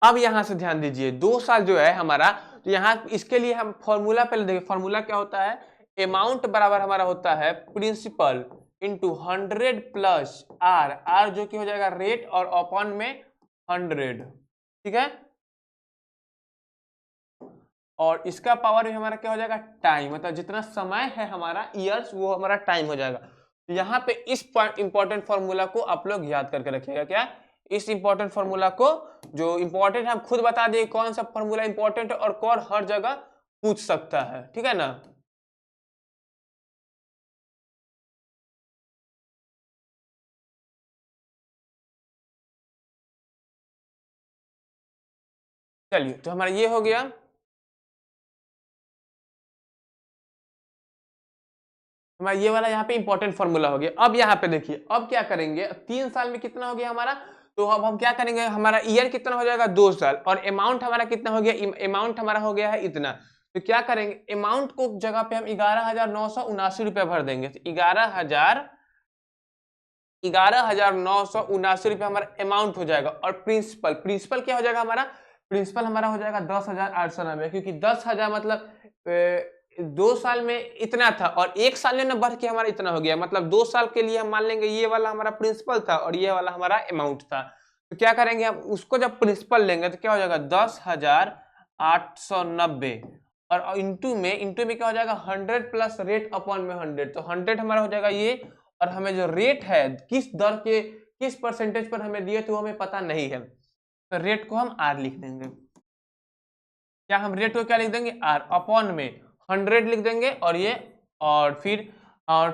A: अब यहां से ध्यान दीजिए 2 साल जो है हमारा, तो यहाँ इसके लिए हम फॉर्मूला पहले देखिए, फॉर्मूला क्या होता है, अमाउंट बराबर हमारा होता है principal into 100 plus R, R जो कि हो जाएगा रेट और अपॉन में 100, ठीक है। और इसका पावर भी हमारा क्या हो जाएगा, टाइम, मतलब जितना समय है हमारा ईयर्स वो हमारा टाइम हो जाएगा। तो यहाँ पे इस इंपॉर्टेंट फॉर्मूला को आप लोग याद करके रखिएगा, क्या इस इंपॉर्टेंट फॉर्मूला को, जो इंपॉर्टेंट है हम खुद बता दें कौन सा फॉर्मूला इंपॉर्टेंट है और कौन हर जगह पूछ सकता है, ठीक है ना। चलिए तो हमारा ये हो गया, हमारा ये वाला यहाँ पे इंपॉर्टेंट फॉर्मूला हो गया। अब यहाँ पे देखिए अब क्या करेंगे, 3 साल में कितना हो गया हमारा, तो अब हम क्या करेंगे, हमारा ईयर कितना हो जाएगा 2 साल, और अमाउंट हमारा कितना हो गया, अमाउंट हमारा हो गया है इतना। तो क्या करेंगे, अमाउंट को जगह पे हम 11,979 रुपया भर देंगे, तो 11,979 रुपया हमारा अमाउंट हो जाएगा। और प्रिंसिपल क्या हो जाएगा हमारा, प्रिंसिपल हमारा हो जाएगा 10,890, क्योंकि 10,000 मतलब 2 साल में इतना था और 1 साल में ना बढ़ के हमारा इतना हो गया, मतलब 2 साल के लिए हम मान लेंगे ये वाला हमारा प्रिंसिपल था और ये वाला हमारा अमाउंट था। तो क्या करेंगे हम उसको जब प्रिंसिपल लेंगे तो क्या हो जाएगा 10,890, और इंटू में क्या हो जाएगा 100 प्लस रेट अपॉन में 100, तो 100 हमारा हो जाएगा ये, और हमें जो रेट है किस दर के किस परसेंटेज पर हमें दिए तो हमें पता नहीं है, तो रेट को हम आर लिख देंगे। क्या हम रेट को क्या लिख देंगे, आर, अपॉन में 100 लिख देंगे, और ये और फिर और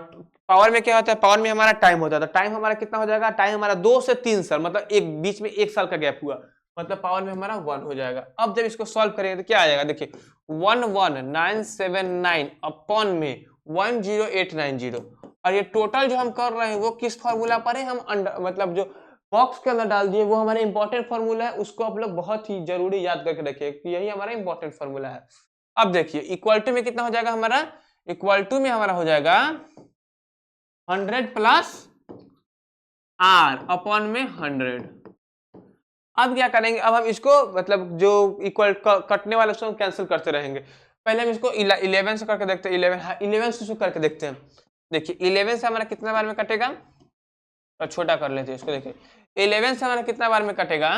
A: पावर में क्या होता है, पावर में हमारा टाइम होता है, तो टाइम हमारा कितना हो जाएगा, टाइम हमारा 2 से 3 साल, मतलब एक बीच में 1 साल का गैप हुआ, मतलब पावर में हमारा 1 हो जाएगा। अब जब इसको सॉल्व करेंगे तो क्या आ जाएगा, देखिए 11979 अपॉन में 10890, और ये टोटल जो हम कर रहे हैं वो किस फॉर्मूला पर है, हम मतलब जो बॉक्स के अंदर डाल दिए वो हमारा इंपॉर्टेंट फॉर्मूला है, उसको आप लोग बहुत ही जरूरी याद करके रखिए कि यही हमारा इंपॉर्टेंट फॉर्मूला है। अब देखिए इक्वल टू में कितना हो जाएगा हमारा, इक्वल टू में हमारा हो जाएगा 100 प्लस आर अपॉन में 100। अब क्या करेंगे, अब हम इसको मतलब जो इक्वल कटने वाले उसको कैंसिल करते रहेंगे। पहले हम इसको 11 से करके देखते हैं, 11 से करके देखते हैं। देखिए 11 से हमारा कितना बार में कटेगा, और छोटा कर लेते हैं इसको, देखिए 11 से हमारा कितना बार में कटेगा,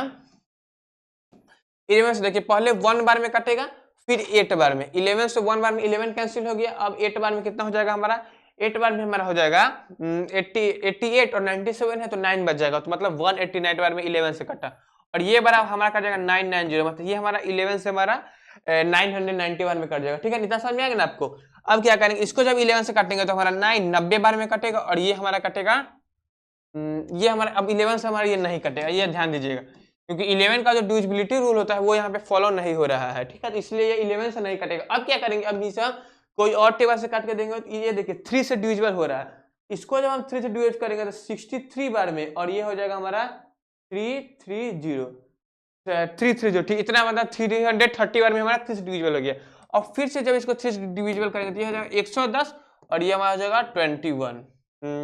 A: 11 से देखिए पहले 1 बार में कटेगा फिर 8 बार में, 11 से 1 बार में 11 कैंसिल हो गया, अब 8 बार में कितना हो जाएगा हमारा, 8 बार में हमारा हो जाएगा 88 और 97 है तो 9 बच जाएगा, तो मतलब 189 बार में 11 से कटा, और ये बार हमारा कट जाएगा 990, मतलब ये हमारा 11 से हमारा 991 में कट जाएगा। ठीक है, इतना समझ में आ गया ना आपको। अब क्या करेंगे, इसको जब 11 से काटेंगे तो हमारा 9 90 बार में कटेगा, और ये हमारा कटेगा ये हमारा अब 11 से हमारा ये नहीं कटेगा, ये ध्यान दीजिएगा, क्योंकि 11 का जो डिविजिबिलिटी रूल होता है वो यहाँ पे फॉलो नहीं हो रहा है। ठीक है, तो इसलिए ये 11 से नहीं कटेगा। अब क्या करेंगे, अब इसे हम कोई और टेबल से काट के देंगे तो ये देखिए 3 से डिविजिबल हो रहा है। इसको जब हम 3 से डिवाइड करेंगे तो 63 बार में, और ये हो जाएगा हमारा 330 330। ठीक, इतना मतलब 330 बार में हमारा 3 से डिविजिबल हो गया। और फिर से जब इसको 3 से डिविजिबल करेंगे तो ये हो जाएगा 110, और ये हमारा हो जाएगा 21।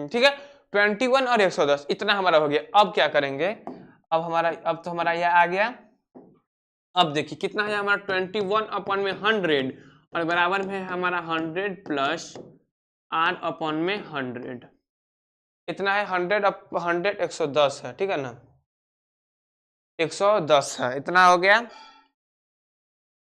A: ठीक है, 21 और 110 इतना हमारा हो गया। अब क्या करेंगे, अब तो हमारा यह आ गया। अब देखिए कितना है हमारा 21 अपॉन में 100, और बराबर में हमारा 100 प्लस r अपॉन में 100, इतना है 100 110 है। ठीक है ना, 110 है, इतना हो गया।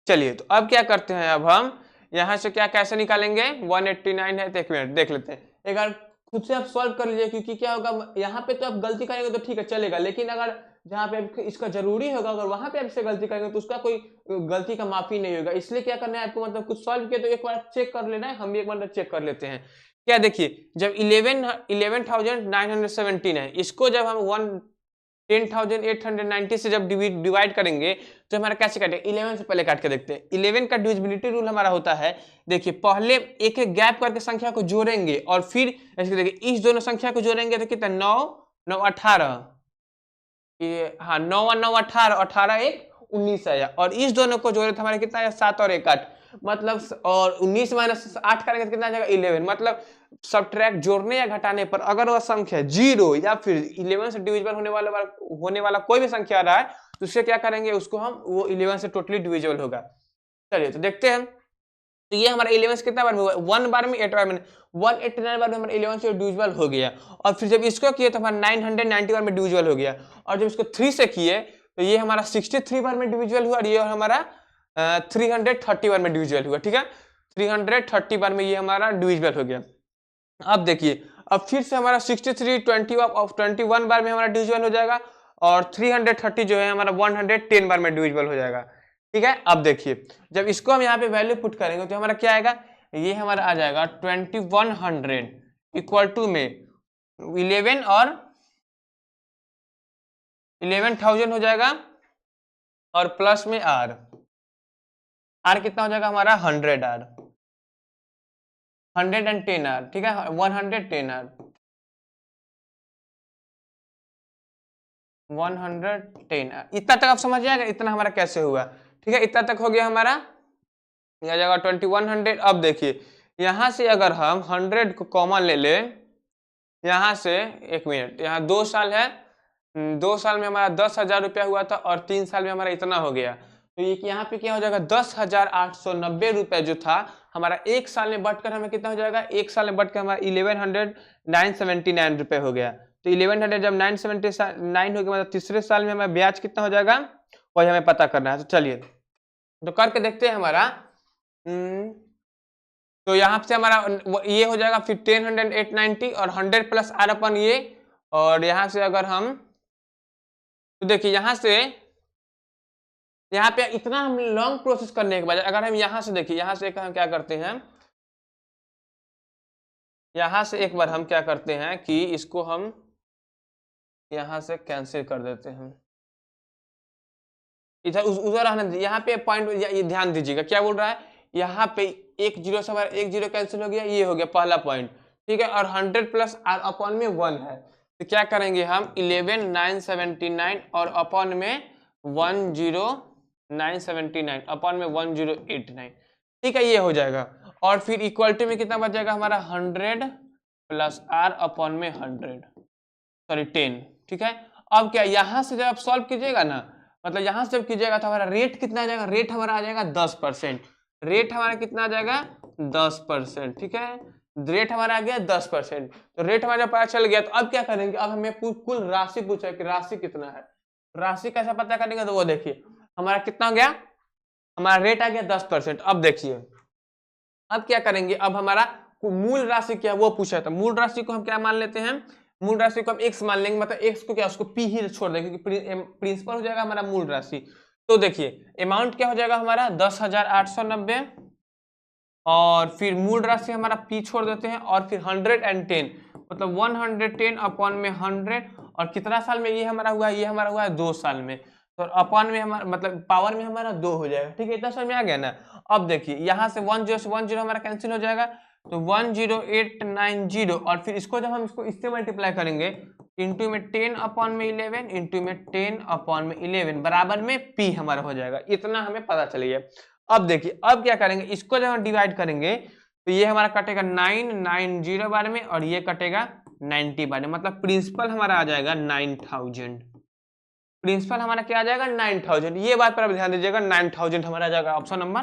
A: चलिए, तो अब क्या करते हैं, अब हम यहां से क्या कैसे निकालेंगे, 189 है, तो एक मिनट देख लेते हैं एक बार, खुद से आप सॉल्व कर लीजिए, क्योंकि क्या होगा यहाँ पे तो आप गलती करेंगे तो ठीक है चलेगा, लेकिन अगर जहाँ पे इसका जरूरी होगा अगर वहां पे आपसे गलती करेंगे तो उसका कोई गलती का माफी नहीं होगा। इसलिए क्या करना है आपको, मतलब कुछ सॉल्व किया तो एक बार चेक कर लेना है, हम भी एक बार चेक कर लेते हैं। क्या देखिए, जब 11,917 है, इसको जब हम 10,890 से जब डिवाइड करेंगे तो हमारा कैसे काटेगा, 11 से पहले काट के देखते हैं। 11 का डिविजिबिलिटी रूल हमारा होता है, देखिए पहले एक एक गैप करके संख्या को जोड़ेंगे, और फिर ऐसे देखिए इस दोनों संख्या को जोड़ेंगे तो कितना 9 9 18, ये हाँ 9 और 9 18, 18 1 19 आया, और इस दोनों को जोड़े तो हमारे कितना आया 7 और 1 8, मतलब और 19 माइनस 8 करेंगे तो कितना आ जाएगा 11। मतलब सब्ट्रैक्ट जोड़ने या घटाने पर अगर वह संख्या 0 या फिर 11 से डिविजिबल होने वाला कोई भी संख्या आ रहा है तो उससे क्या करेंगे, उसको हम वो 11 से टोटली डिविजिबल होगा। चलिए तो देखते हैं, तो ये हमारा 11 से कितना बार में हुआ, 1 बार में 8 बार में, 189 बार में हमारा 11 से डिविजिबल हो गया। और फिर जब इसको किए तो हमारा 990 बार में डिविजिबल हो गया, और जब इसको 3 से किए तो ये हमारा 63 बार में डिविजिबल हुआ, और ये हमारा 330 बार में डिविजिबल हुआ। ठीक है, 330 बार में ये हमारा डिविजिबल हो गया। अब देखिए, अब फिर से हमारा 63 21 बार में हमारा डिविजिबल हो जाएगा, और 330 जो है हमारा 110 बार में डिविजिबल हो जाएगा। ठीक है, अब देखिए जब इसको हम यहाँ पे वैल्यू पुट करेंगे तो हमारा क्या आएगा, ये हमारा आ जाएगा 2100 इक्वल टू में 11 और 11,000 हो जाएगा, और प्लस में r कितना हो जाएगा हमारा 100r 110r। ठीक है, 110r 110r, इतना तक आप समझ जाएगा, इतना हमारा कैसे हुआ। ठीक है, इतना तक हो गया हमारा, यह जगह 2100। अब देखिए यहां से अगर हम 100 को कॉमन ले ले, यहां से एक मिनट, यहाँ 2 साल है, 2 साल में हमारा 10,000 रुपया हुआ था, और 3 साल में हमारा इतना हो गया, तो ये यहाँ पे क्या हो जाएगा 10,890 रुपया जो था हमारा एक साल में बढ़कर हमें कितना हो जाएगा, एक साल में बढ़कर हमारा 11,979 रुपये हो गया। तो 1100 जब 979 हो गया, मतलब तीसरे साल में हमारा ब्याज कितना हो जाएगा वही हमें पता करना है। तो चलिए तो करके देखते हैं हमारा। तो यहाँ से हमारा ये हो जाएगा फिर 10,890 और 100 प्लस r अपन ये, और यहाँ से अगर हम तो देखिए यहाँ पे इतना हम लॉन्ग प्रोसेस करने के बाद अगर हम यहाँ से देखिए, यहाँ से हम क्या करते हैं, यहाँ से एक बार हम क्या करते हैं कि इसको हम यहाँ से कैंसिल कर देते हैं, इधर उधर रहने, यहाँ पे पॉइंट ये ध्यान दीजिएगा क्या बोल रहा है, यहाँ पे एक जीरो से हमारा एक जीरो कैंसिल हो गया, ये हो गया पहला पॉइंट। ठीक है, और 100 प्लस r अपॉन में 1 है, तो क्या करेंगे हम 11,979 और अपॉन में 10,979 अपॉन में 1089। ठीक है, ये हो जाएगा, और फिर इक्वलिटी में कितना बच जाएगा हमारा 100 प्लस r अपॉन में 100 सॉरी 10। ठीक है, अब क्या यहाँ से जब आप सॉल्व कीजिएगा ना, मतलब यहाँ से जब कीजिएगा तो हमारा रेट कितना आ जाएगा, रेट हमारा आ जाएगा 10%। रेट हमारा कितना आ जाएगा 10%। ठीक है, रेट हमारा आ गया 10%। तो रेट हमारा पता चल गया, तो अब क्या करेंगे, अब हमें कुल राशि पूछा कि राशि कितना है। राशि कैसा पता करेंगे, तो वो देखिए हमारा कितना हो गया, हमारा रेट आ गया 10%। अब देखिए अब क्या करेंगे, अब हमारा मूल राशि क्या वो पूछा था, मूल राशि को हम क्या मान लेते हैं, मूल राशि को हम x मान लेंगे, मतलब x को क्या उसको p ही छोड़ देंगे क्योंकि प्रिंसिपल हो जाएगा हमारा मूल राशि। तो देखिए अमाउंट क्या हो जाएगा हमारा 10,890 और फिर मूल राशि हमारा पी छोड़ देते हैं और फिर 110 मतलब 110 अपॉन में 100 और कितना साल में ये हमारा हुआ, ये हमारा हुआ है 2 साल में, तो अपॉन में हमारा मतलब पावर में हमारा 2 हो जाएगा। ठीक है, इतना समझ में आ गया ना। अब देखिए यहाँ से 10 से 10 हमारा कैंसिल हो जाएगा, तो 10890 और फिर इसको जब हम इसको इससे मल्टीप्लाई करेंगे इंटू में 10 अपॉन में 11 इंटू में 10 अपॉन में 11 बराबर में पी हमारा हो जाएगा। इतना हमें पता चल गया। अब देखिए अब क्या करेंगे, इसको जब हम डिवाइड करेंगे तो ये हमारा कटेगा 990 बारे में और ये कटेगा 90 बारे में, मतलब प्रिंसिपल हमारा आ जाएगा 9000। प्रिंसिपल हमारा क्या आ जाएगा 9000। ये बात पर आप ध्यान दीजिएगा, 9000 हमारा आ जाएगा ऑप्शन नंबर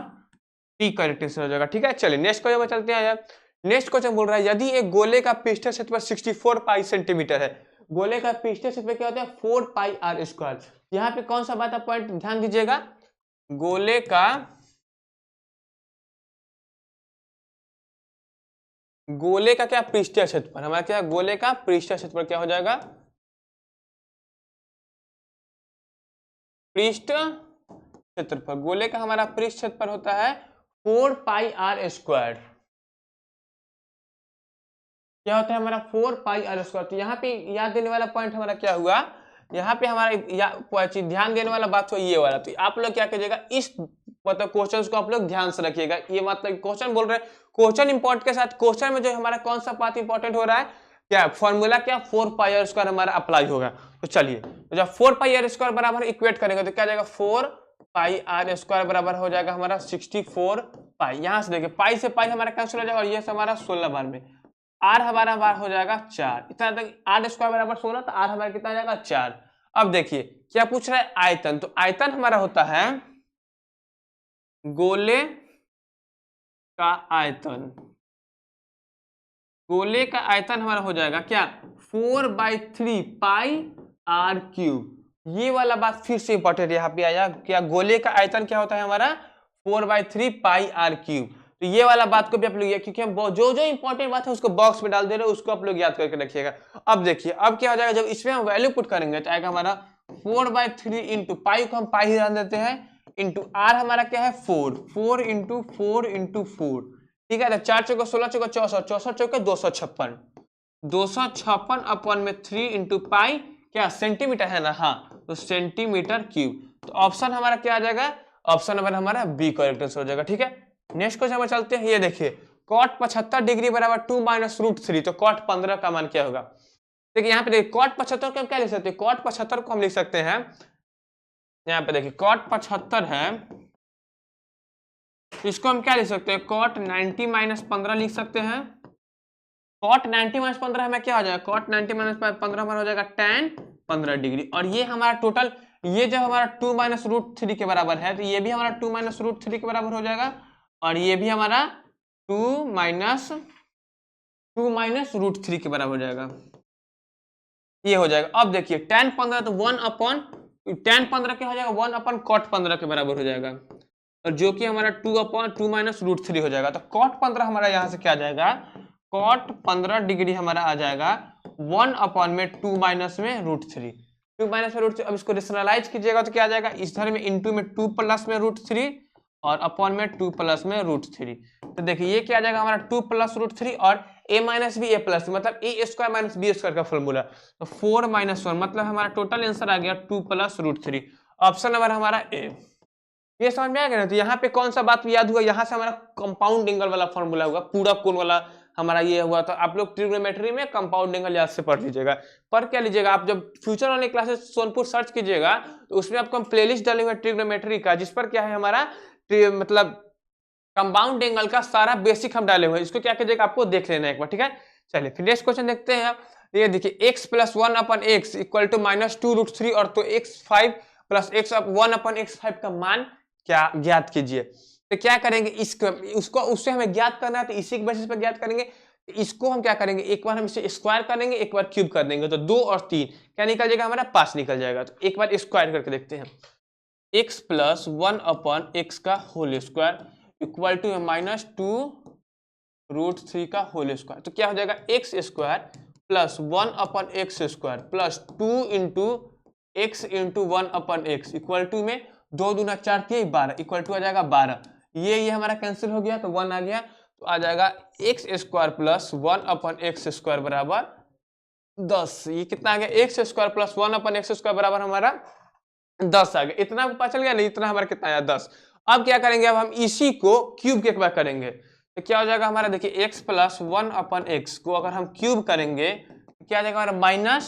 A: टी करेक्ट हो जाएगा। ठीक है, चलिए नेक्स्ट क्वेश्चन पर चलते हैं यार। नेक्स्ट क्वेश्चन बोल रहा है यदि एक गोले का पृष्ठ क्षेत्रफल 64 पाई सेंटीमीटर है, गोले का पृष्ठ क्षेत्रफल क्या होता है 4 पाई आर स्क्वायर। यहाँ पे कौन सा बात आप पॉइंट ध्यान दीजिएगा, गोले का क्या पृष्ठीय क्षेत्रफल हमारा क्या, गोले का पृष्ठीय क्षेत्रफल क्या हो जाएगा, पृष्ठ क्षेत्रफल। गोले का हमारा पृष्ठ क्षेत्रफल होता है 4 पाई आर स्क्वायर। क्या होता है हमारा 4 पाई आर स्क्वायर। तो यहाँ पे याद देने वाला पॉइंट हमारा क्या हुआ, यहाँ पे हमारा ध्यान देने वाला बात हुआ ये वाला। तो आप लोग क्या कीजिएगा, इस मतलब क्वेश्चंस को आप लोग ध्यान से रखिएगा। ये मतलब क्वेश्चन बोल रहे हैं, क्वेश्चन इंपॉर्टेंट के साथ क्वेश्चन में जो हमारा कौन सा बात इंपॉर्टेंट हो रहा है, क्या फॉर्मूला क्या 4 पाई आर स्क्वायर हमारा अप्लाई होगा। तो चलिए तो जब 4 पाई आर स्क्वायर बराबर इक्वेट करेंगे तो क्या जाएगा 4 पाई आर स्क्वायर बराबर हो जाएगा हमारा 64 पाई। यहाँ से देखिए पाई से पाई हमारा कैंसिल हो जाएगा और ये हमारा 16 बार में आर हमारा बार हो जाएगा 4। इतना तक आर स्क्वायर बराबर 16, तो आर हमारा कितना आ जाएगा 4। अब देखिए क्या पूछ रहा है आयतन, तो आयतन हमारा होता है गोले का आयतन। गोले का आयतन हमारा हो जाएगा क्या 4/3 पाई आर क्यूब। ये वाला बात फिर से इंपॉर्टेंट यहाँ पे आया, क्या गोले का आयतन क्या होता है हमारा 4/3 पाई आर क्यूब। तो ये वाला बात को भी आप लोग, क्योंकि हम जो जो इंपॉर्टेंट बात है उसको बॉक्स में डाल दे रहे हो, उसको आप लोग याद करके रखिएगा। अब देखिए अब क्या हो जाएगा, जब इसमें हम वैल्यू पुट करेंगे तो आएगा हमारा 4/3 इंटू पाई को हम पाई ही डाल देते हैं, इंटू आर हमारा क्या है 4 इंटू 4 इंटू 4। ठीक है, तो 4 चौका 16 चौका 64, 64 चौके 256, 256 अपॉन में 3 इंटू पाई क्या सेंटीमीटर है ना, हाँ तो सेंटीमीटर क्यूब। तो ऑप्शन हमारा क्या आ जाएगा, ऑप्शन नंबर हमारा बी करेक्ट हो जाएगा। ठीक है, नेक्स्ट क्वेश्चन में चलते हैं। ये देखिए कॉट 75 डिग्री बराबर 2 माइनस रूट 3, तो कॉट 15 का मान क्या होगा। देखिए यहाँ पे देखिए कॉट 75 को हम क्या लिख सकते हैं, कॉट 75 को हम लिख सकते हैं, यहाँ पे देखिए कॉट 75 है, इसको हम क्या लिख सकते हैं कॉट 90 माइनस 15 लिख सकते हैं। कॉट 90 माइनस 15 हमें क्या हो जाएगा, कॉट 90 माइनस 15 हमारा हो जाएगा tan 15 डिग्री। और ये हमारा टोटल, ये जब हमारा 2 माइनस रूट 3 के बराबर है तो ये भी हमारा 2 माइनस रूट 3 के बराबर हो जाएगा, और ये भी हमारा 2 माइनस रूट 3 के बराबर हो जाएगा, ये हो जाएगा। अब देखिए tan 15 तो 1 अपॉन tan 15 क्या हो जाएगा 1 अपॉन कॉट 15 के बराबर हो जाएगा, और जो कि हमारा 2 अपॉन 2 माइनस रूट 3 हो जाएगा। तो कॉट 15 हमारा यहाँ से क्या आ जाएगा, कॉट 15 डिग्री हमारा आ जाएगा 1 अपॉन में 2 माइनस में रूट 3, 2 माइनस में रूट 3। अब इसको रेशनलाइज कीजिएगा तो क्या आ जाएगा, इस धर में इंटू में 2 प्लस में रूट 3 और अपॉन में 2 प्लस में रूट 3। तो देखिए ये क्या आ जाएगा हमारा 2 प्लस रूट 3 और a minus B A plus, मतलब A square minus B square का फॉर्मूला, तो 4 माइनस 1 मतलब हमारा टोटल आंसर आ गया 2 प्लस रूट 3। ऑप्शन नंबर हमारा ए। ये समझ में आ गया ना। तो यहाँ पे कौन सा बात याद हुआ, यहाँ से हमारा कंपाउंड एंगल वाला फॉर्मूला हुआ, पूरा कोण वाला हमारा ये हुआ। तो आप लोग ट्रिग्नोमेट्री में कंपाउंड एंगल याद से पढ़ लीजिएगा। पर क्या लीजिएगा आप, जब फ्यूचर वाले क्लासेस सोनपुर सर्च कीजिएगा तो उसमें आपको हम प्लेलिस्ट डाले हुए ट्रिग्नोमेट्री का, जिस पर क्या है हमारा मतलब कंपाउंड एंगल का सारा बेसिक हम डाले हुए हैं। इसको क्या कीजिएगा आपको देख लेना एक बार। ठीक है, चलिए फिर नेक्स्ट क्वेश्चन देखते हैं। ये देखिए x plus 1 upon x equal to minus 2 root 3, और तो x5 प्लस x 1 अपन x5 का मान क्या ज्ञात कीजिए। तो क्या करेंगे, इसको उसको उससे हमें ज्ञात करना है, तो इसी के बेसिस पर ज्ञात करेंगे। इसको हम क्या करेंगे, एक बार हम इसे स्क्वायर करेंगे, एक बार क्यूब कर देंगे, तो 2 और 3 क्या निकल जाएगा हमारा 5 निकल जाएगा। तो एक बार स्क्वायर करके देखते हैं, x प्लस 1 अपन x का whole square equal to minus 2 root 3 का होल स्क्वायर। तो क्या हो जाएगा X square plus 1 upon X square plus 2 into X into 1 upon X equal to में 2 दूना 4 3 12 इक्वल टू आ जाएगा 12। ये हमारा कैंसिल हो गया तो 1 आ गया, तो आ जाएगा X square plus 1 upon X square बराबर 10। ये कितना आ गया, x square plus 1 upon X square बराबर हमारा 10 आ गया। इतना पता चल गया नहीं, इतना हमारा कितना आया 10। अब क्या करेंगे, अब हम इसी को क्यूब के एक बार करेंगे तो क्या हो जाएगा हमारा, देखिए x प्लस 1 अपन एक्स को अगर हम क्यूब करेंगे तो क्या आ जाएगा हमारा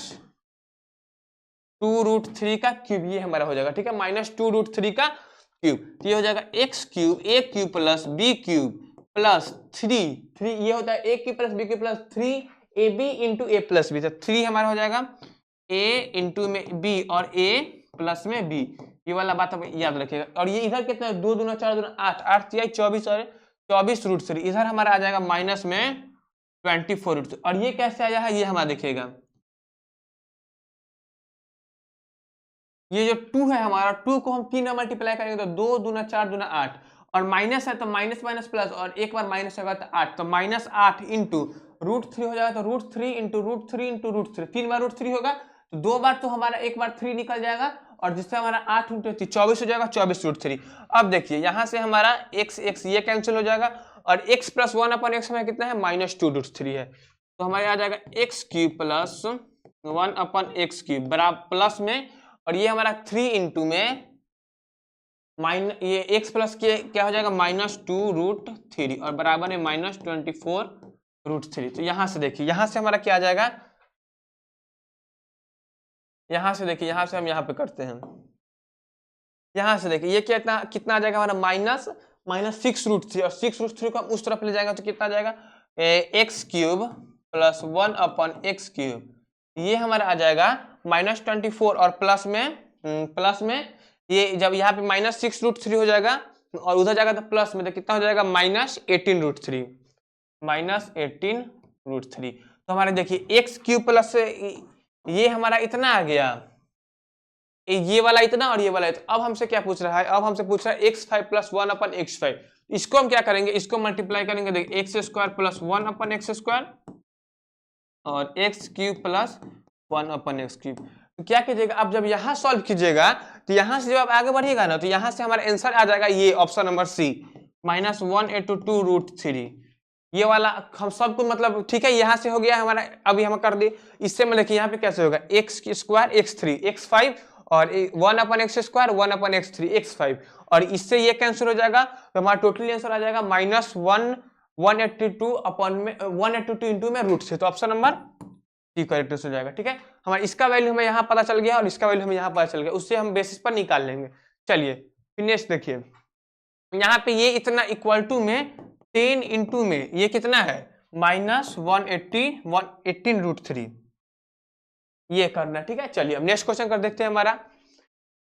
A: -2√3 का क्यूब, ये हमारा हो जाएगा, ठीक है, -2√3 का क्यूब। तो ये हो जाएगा X cube A cube plus B cube plus 3 ये होता है A cube plus B cube plus 3ab into A plus B. तो 3 हमारा हो जाएगा a इंटू में b और a प्लस में b, ये वाला बात आप याद रखिएगा। और ये इधर कितना है, 2 दूना 4 दूना 8 8 तिहाई 24 और 24√3, इधर हमारा आ जाएगा माइनस में 24√3। और ये कैसे आया है ये हमारा देखिएगा, ये जो 2 है हमारा, 2 को हम 3 में मल्टीप्लाई करेंगे तो 2 दूना 4 दूना 8, और माइनस है तो माइनस माइनस प्लस, और एक बार माइनस होगा तो 8, तो -8 इंटू √3 हो जाएगा, तो √3 इंटू √3 इंटू √3, 3 बार √3 होगा तो 2 बार तो हमारा एक बार 3 निकल जाएगा, और जिससे हमारा 8 इंटू 24 हो जाएगा, 24√3। अब देखिए यहाँ से हमारा x ये कैंसिल हो जाएगा, और x प्लस 1 अपन x में कितना है, -2√3 है, तो हमारे आ जाएगा X cube plus 1 upon x cube बराबर प्लस में, और ये हमारा 3 इंटू में ये x प्लस के क्या हो जाएगा -2√3 और बराबर में -24√3। तो यहां से देखिए, यहां से हमारा क्या आ जाएगा, यहां से देखिए, यहां से हम यहां पे करते हैं, यहां से देखिए ये कितना कितना आ जाएगा हमारा -6√3, और 6√3 को हम उस तरफ ले जाएंगे तो कितना आ जाएगा, X cube plus 1 upon x cube, ये हमारा आ जाएगा -24, और प्लस में ये जब यहाँ पे -6√3 हो जाएगा और उधर जाएगा तो प्लस में, तो कितना हो जाएगा -18√3, -18√3। तो हमारे देखिए एक्स क्यूब प्लस ये हमारा इतना आ गया, ये वाला इतना और ये वाला इतना। अब हमसे क्या पूछ रहा है, अब हमसे पूछ रहा है x5 प्लस 1 अपन x5, इसको हम क्या करेंगे, इसको मल्टीप्लाई करेंगे, देखिए x square plus 1 upon X square और x cube plus 1 upon x cube. तो क्या कीजिएगा, आप जब यहाँ सॉल्व कीजिएगा तो यहाँ से जब आप आगे बढ़िएगा ना, तो यहाँ से हमारा आंसर आ जाएगा ये ऑप्शन नंबर सी, -1/2√3। ये वाला हम सबको मतलब ठीक है, यहाँ से हो गया हमारा, अभी हम कर दिए। इससे मैं देखिए यहाँ पे कैसे होगा, एक्स स्क्वायर x3 x5 और 1 अपन एक्स स्क्वायर 1 अपन x3 x5, और इससे ये कैंसिल हो जाएगा, तो हमारा टोटली आंसर आ जाएगा -182 अपन में 182 इंटू में √3। तो ऑप्शन नंबर डी करेक्ट हो जाएगा, ठीक है। हमारा इसका वैल्यू हमें यहाँ पता चल गया और इसका वैल्यू हमें यहाँ पता चल गया, उससे हम बेसिस पर निकाल लेंगे। चलिए फिर नेक्स्ट देखिए, यहाँ पे ये इतना इक्वल टू में 10 इंटू में ये कितना है -118√3, ये करना, ठीक है। चलिए अब नेक्स्ट क्वेश्चन कर देखते हैं हमारा।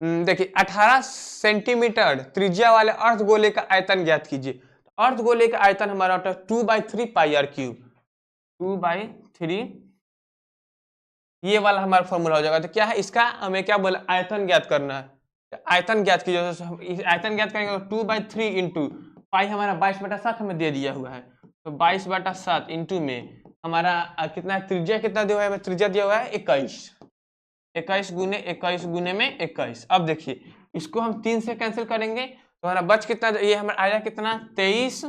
A: देखिए 18 सेंटीमीटर त्रिज्या वाले अर्धगोले का आयतन ज्ञात कीजिए। अर्धगोले का आयतन हमारा होता है 2/3 πr³, 2/3, ये वाला हमारा फॉर्मूला हो जाएगा। तो क्या है इसका, हमें क्या बोला, आयतन ज्ञात करना है, आयतन ज्ञात कीजिए। आयतन ज्ञात करेंगे तो 2/3 इंटू पाई हमारा 22/7 हमें दे दिया हुआ है, तो 22/7 इंटू में हमारा कितना त्रिज्या कितना दिया हुआ है, त्रिज्या दिया हुआ है 21, 21 गुने 21 गुने में 21। अब देखिए इसको हम 3 से कैंसिल करेंगे तो हमारा बच कितना, ये हमारा आया कितना 22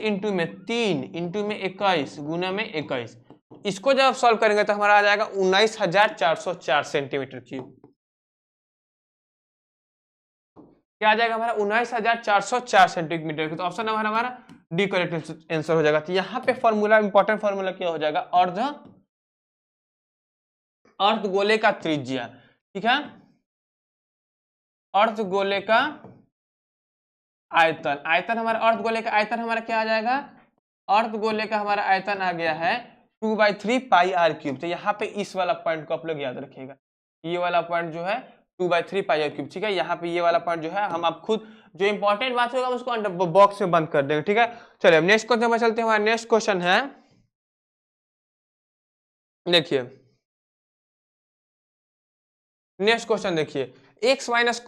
A: इंटू में 3 इंटू में 21 गुना में 21। इसको जब आप सॉल्व करेंगे तो हमारा आ जाएगा 19,404 सेंटीमीटर क्यूब। क्या आ जाएगा हमारा 19,404 सेंटीमीटर क्यूब। तो ऑप्शन नंबर हमारा डी करेक्ट आंसर हो जाएगा। तो यहाँ पे फॉर्मूला, इंपॉर्टेंट फॉर्मूला क्या हो जाएगा, अर्धगोले का त्रिज्या, ठीक है, अर्धगोले का आयतन, आयतन हमारा अर्धगोले का आयतन हमारा क्या आ जाएगा, अर्धगोले का हमारा आयतन आ गया है 2/3 πr³। तो यहाँ पे इस वाला पॉइंट को आप लोग याद रखिएगा, ये वाला पॉइंट जो है 2/3 πr³, ठीक है। यहाँ पे ये वाला पॉइंट जो है हम आप खुद जो इंपॉर्टेंट बात होगा उसको अंडर बॉक्स में बंद कर देंगे, ठीक है। चलिए अब नेक्स्ट क्वेश्चन में चलते हैं। हमारा नेक्स्ट क्वेश्चन है, देखिए नेक्स्ट क्वेश्चन देखिए, x minus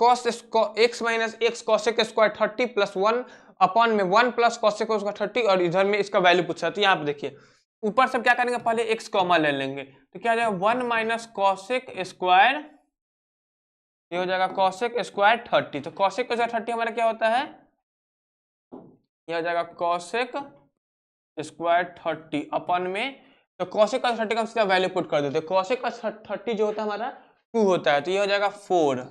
A: x cosec square 30 plus 1 upon में 1 प्लस cosec स्क्वायर 30, और इधर में इसका वैल्यू पूछा। तो यहाँ पे देखिए ऊपर सब क्या करेंगे, पहले x कॉमन ले लेंगे, तो क्या आ जाएगा 1 माइनस cosec स्क्वायर ये हो जाएगा कॉसेक स्क्वायर 30। तो कॉसेक स्क्वायर 30 हमारा क्या होता है, ये हो जाएगा कॉसेक स्क्वायर 30 अपन में, तो कॉसेक का 30 का हम सीधा वैल्यू पुट कर देते हैं। कॉसेक का 30 जो होता है हमारा 2 होता है, तो ये हो जाएगा 4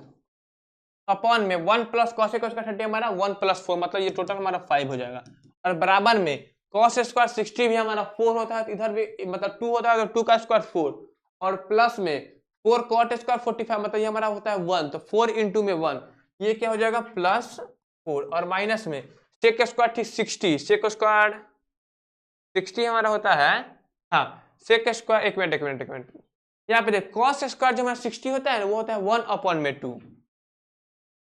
A: अपन में 1 प्लस कॉसेक का 30 हमारा 1 प्लस 4, मतलब ये टोटल हमारा 5 हो जाएगा। और बराबर में कॉस स्क्वायर 60 भी हमारा 4 होता है, तो इधर भी मतलब 2 होता है, तो 2 का स्क्वायर 4, और प्लस में 4 कॉट स्क्वायर 45, मतलब ये हमारा होता है 1, तो 4 इंटू में 1, ये क्या हो जाएगा प्लस 4, और माइनस में सेक स्क्वायर थी 60, सेक स्क्वायर 60 हमारा होता है, हाँ सेक स्क्वायर, एक मिनट यहाँ पे देख, कॉस स्क्वायर जो हमारा 60 होता है वो होता है 1 अपॉन में 2,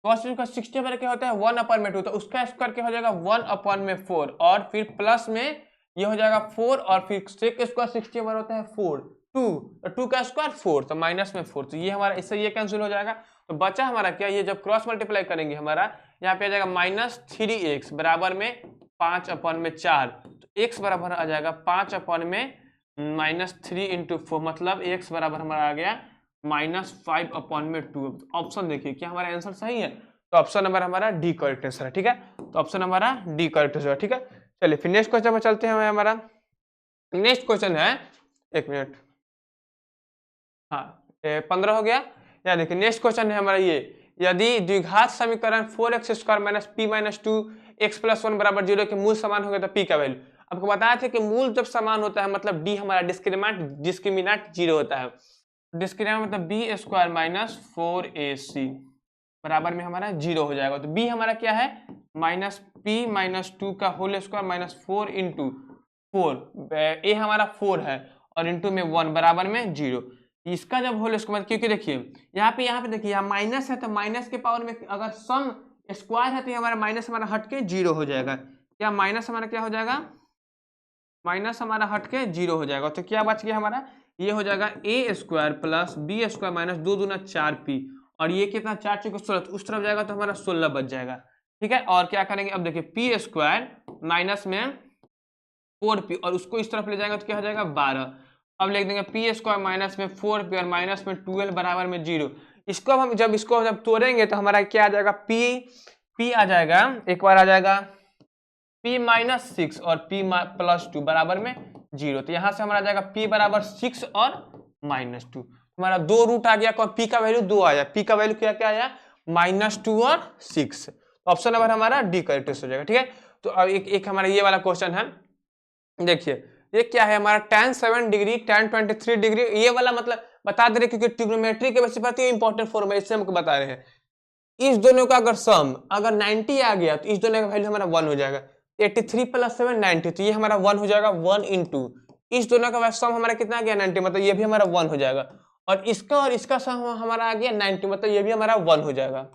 A: कॉस स्क्वायर 60 हमारा क्या होता है 1 अपॉन में 2, तो उसका स्क्वायर क्या हो जाएगा 1 अपॉन में 4, और फिर प्लस में ये हो जाएगा 4, और फिर सेक स्क्वायर 60 हमारा होता है 4, 2, तो 2 का स्क्वायर 4, तो माइनस में 4, तो ये हमारा इससे ये कैंसिल हो जाएगा। तो बचा हमारा क्या, ये जब क्रॉस मल्टीप्लाई करेंगे हमारा यहाँ पे आ जाएगा -3x बराबर में 5 अपॉन में 4, तो x बराबर आ जाएगा 5 अपॉन में -3 इंटू 4, मतलब x बराबर हमारा आ गया -5 अपॉन में 2। ऑप्शन देखिए क्या हमारा आंसर सही है, तो ऑप्शन नंबर हमारा डी करेक्ट आंसर है, ठीक है, तो ऑप्शन हमारा डी करेक्ट आंसर है, ठीक है। चलिए फिर नेक्स्ट क्वेश्चन पर चलते हैं। हमारा नेक्स्ट क्वेश्चन है, एक मिनट, हाँ 15 हो गया। या देखिए नेक्स्ट क्वेश्चन है हमारा ये, यदि द्विघात समीकरण 4x square minus p minus 2x plus 1 बराबर 0 के मूल समान हो गए तो p का वैल्यू। आपको बताया था कि मूल जब समान होता है मतलब d हमारा डिस्क्रिमिनेंट 0 होता है, डिस्क्रिमिनेंट मतलब b स्क्वायर माइनस 4ac बराबर में हमारा 0 हो जाएगा। तो b हमारा क्या है माइनस p माइनस 2 का whole square minus 4 into 4, a हमारा 4 है और इंटू में 1 बराबर में 0, इसका जब होल स्क्वायर, क्योंकि देखिए यहाँ पे देखिए यहाँ माइनस है, तो माइनस के पावर में अगर सम स्क्वायर है तो हमारा माइनस हमारा हट के 0 हो जाएगा। क्या माइनस हमारा क्या हो जाएगा, माइनस हमारा हट के 0 हो जाएगा। तो क्या बच गया हमारा, ये हो जाएगा a square plus b square minus 2 दूना 4p, और ये कितना 4 चौके 16, उस तरफ जाएगा तो हमारा 16 बच जाएगा, ठीक है। और क्या करेंगे अब देखिए p स्क्वायर माइनस में 4p और उसको इस तरफ ले जाएगा तो क्या हो जाएगा 12। अब लिख देंगे p स्क्वायर माइनस में 4p और माइनस में 12 बराबर में 0। इसको अब हम जब तोड़ेंगे तो हमारा क्या आ जाएगा, p आ जाएगा, एक बार आ जाएगा p माइनस 6 और p प्लस 2 बराबर में 0। तो यहाँ से हमारा आ जाएगा p बराबर 6 और माइनस 2, हमारा 2 रूट आ गया, कौन p का वैल्यू 2 आया, p का वैल्यू क्या आया -2 और 6। ऑप्शन नंबर हमारा डी करेक्ट हो जाएगा, ठीक है। तो अब एक हमारा ये वाला क्वेश्चन है, देखिए ये क्या है हमारा tan 7 डिग्री tan 23 डिग्री, ये वाला मतलब बता दे रहे क्योंकि ट्रिग्नोमेट्री के बेसिस पर इंपॉर्टेंट फॉर्मूला इससे हमको बता रहे हैं। इस दोनों का अगर सम अगर 90 आ गया तो इस दोनों का वैल्यू हमारा 1 हो जाएगा, 83 प्लस 7 90, तो ये हमारा 1 हो जाएगा 1 इंटू इस दोनों का सम हमारा कितना आ गया 90, मतलब ये भी हमारा 1 हो जाएगा, और इसका सम हमारा आ गया 90, मतलब ये भी हमारा 1 हो जाएगा।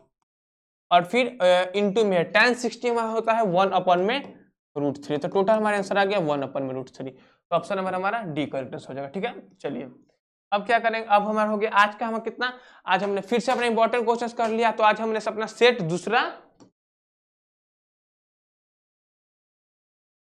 A: और फिर इंटू में tan 60 हमारा होता है 1 अपॉन में √3, तो टोटल हमारा आंसर आ गया 1 अपॉन में √3, तो ऑप्शन नंबर हमारा डी करेक्ट हो जाएगा, ठीक है। चलिए अब क्या करेंगे, अब हमारा हो गया आज का हम कितना, आज हमने फिर से अपना इंपॉर्टेंट क्वेश्चंस कर लिया, तो आज हमने अपना सेट दूसरा,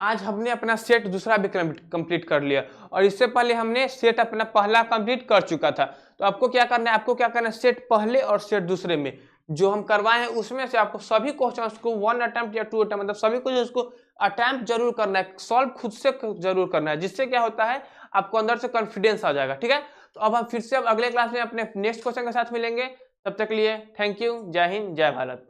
A: आज हमने अपना सेट दूसरा भी कंप्लीट कर लिया, और इससे पहले हमने सेट अपना पहला कंप्लीट कर चुका था। तो आपको क्या करना है, आपको क्या करना है, सेट पहले और सेट दूसरे में जो हम करवाए हैं उसमें से आपको सभी क्वेश्चंस को 1 अटेम्प्ट या 2 अटेम्प्ट, मतलब सभी कुछ उसको अटेम्प्ट जरूर करना है, सॉल्व खुद से जरूर करना है, जिससे क्या होता है आपको अंदर से कॉन्फिडेंस आ जाएगा, ठीक है। तो अब हम फिर से अब अगले क्लास में अपने नेक्स्ट क्वेश्चन के साथ मिलेंगे, तब तक के लिए थैंक यू, जय हिंद, जय भारत।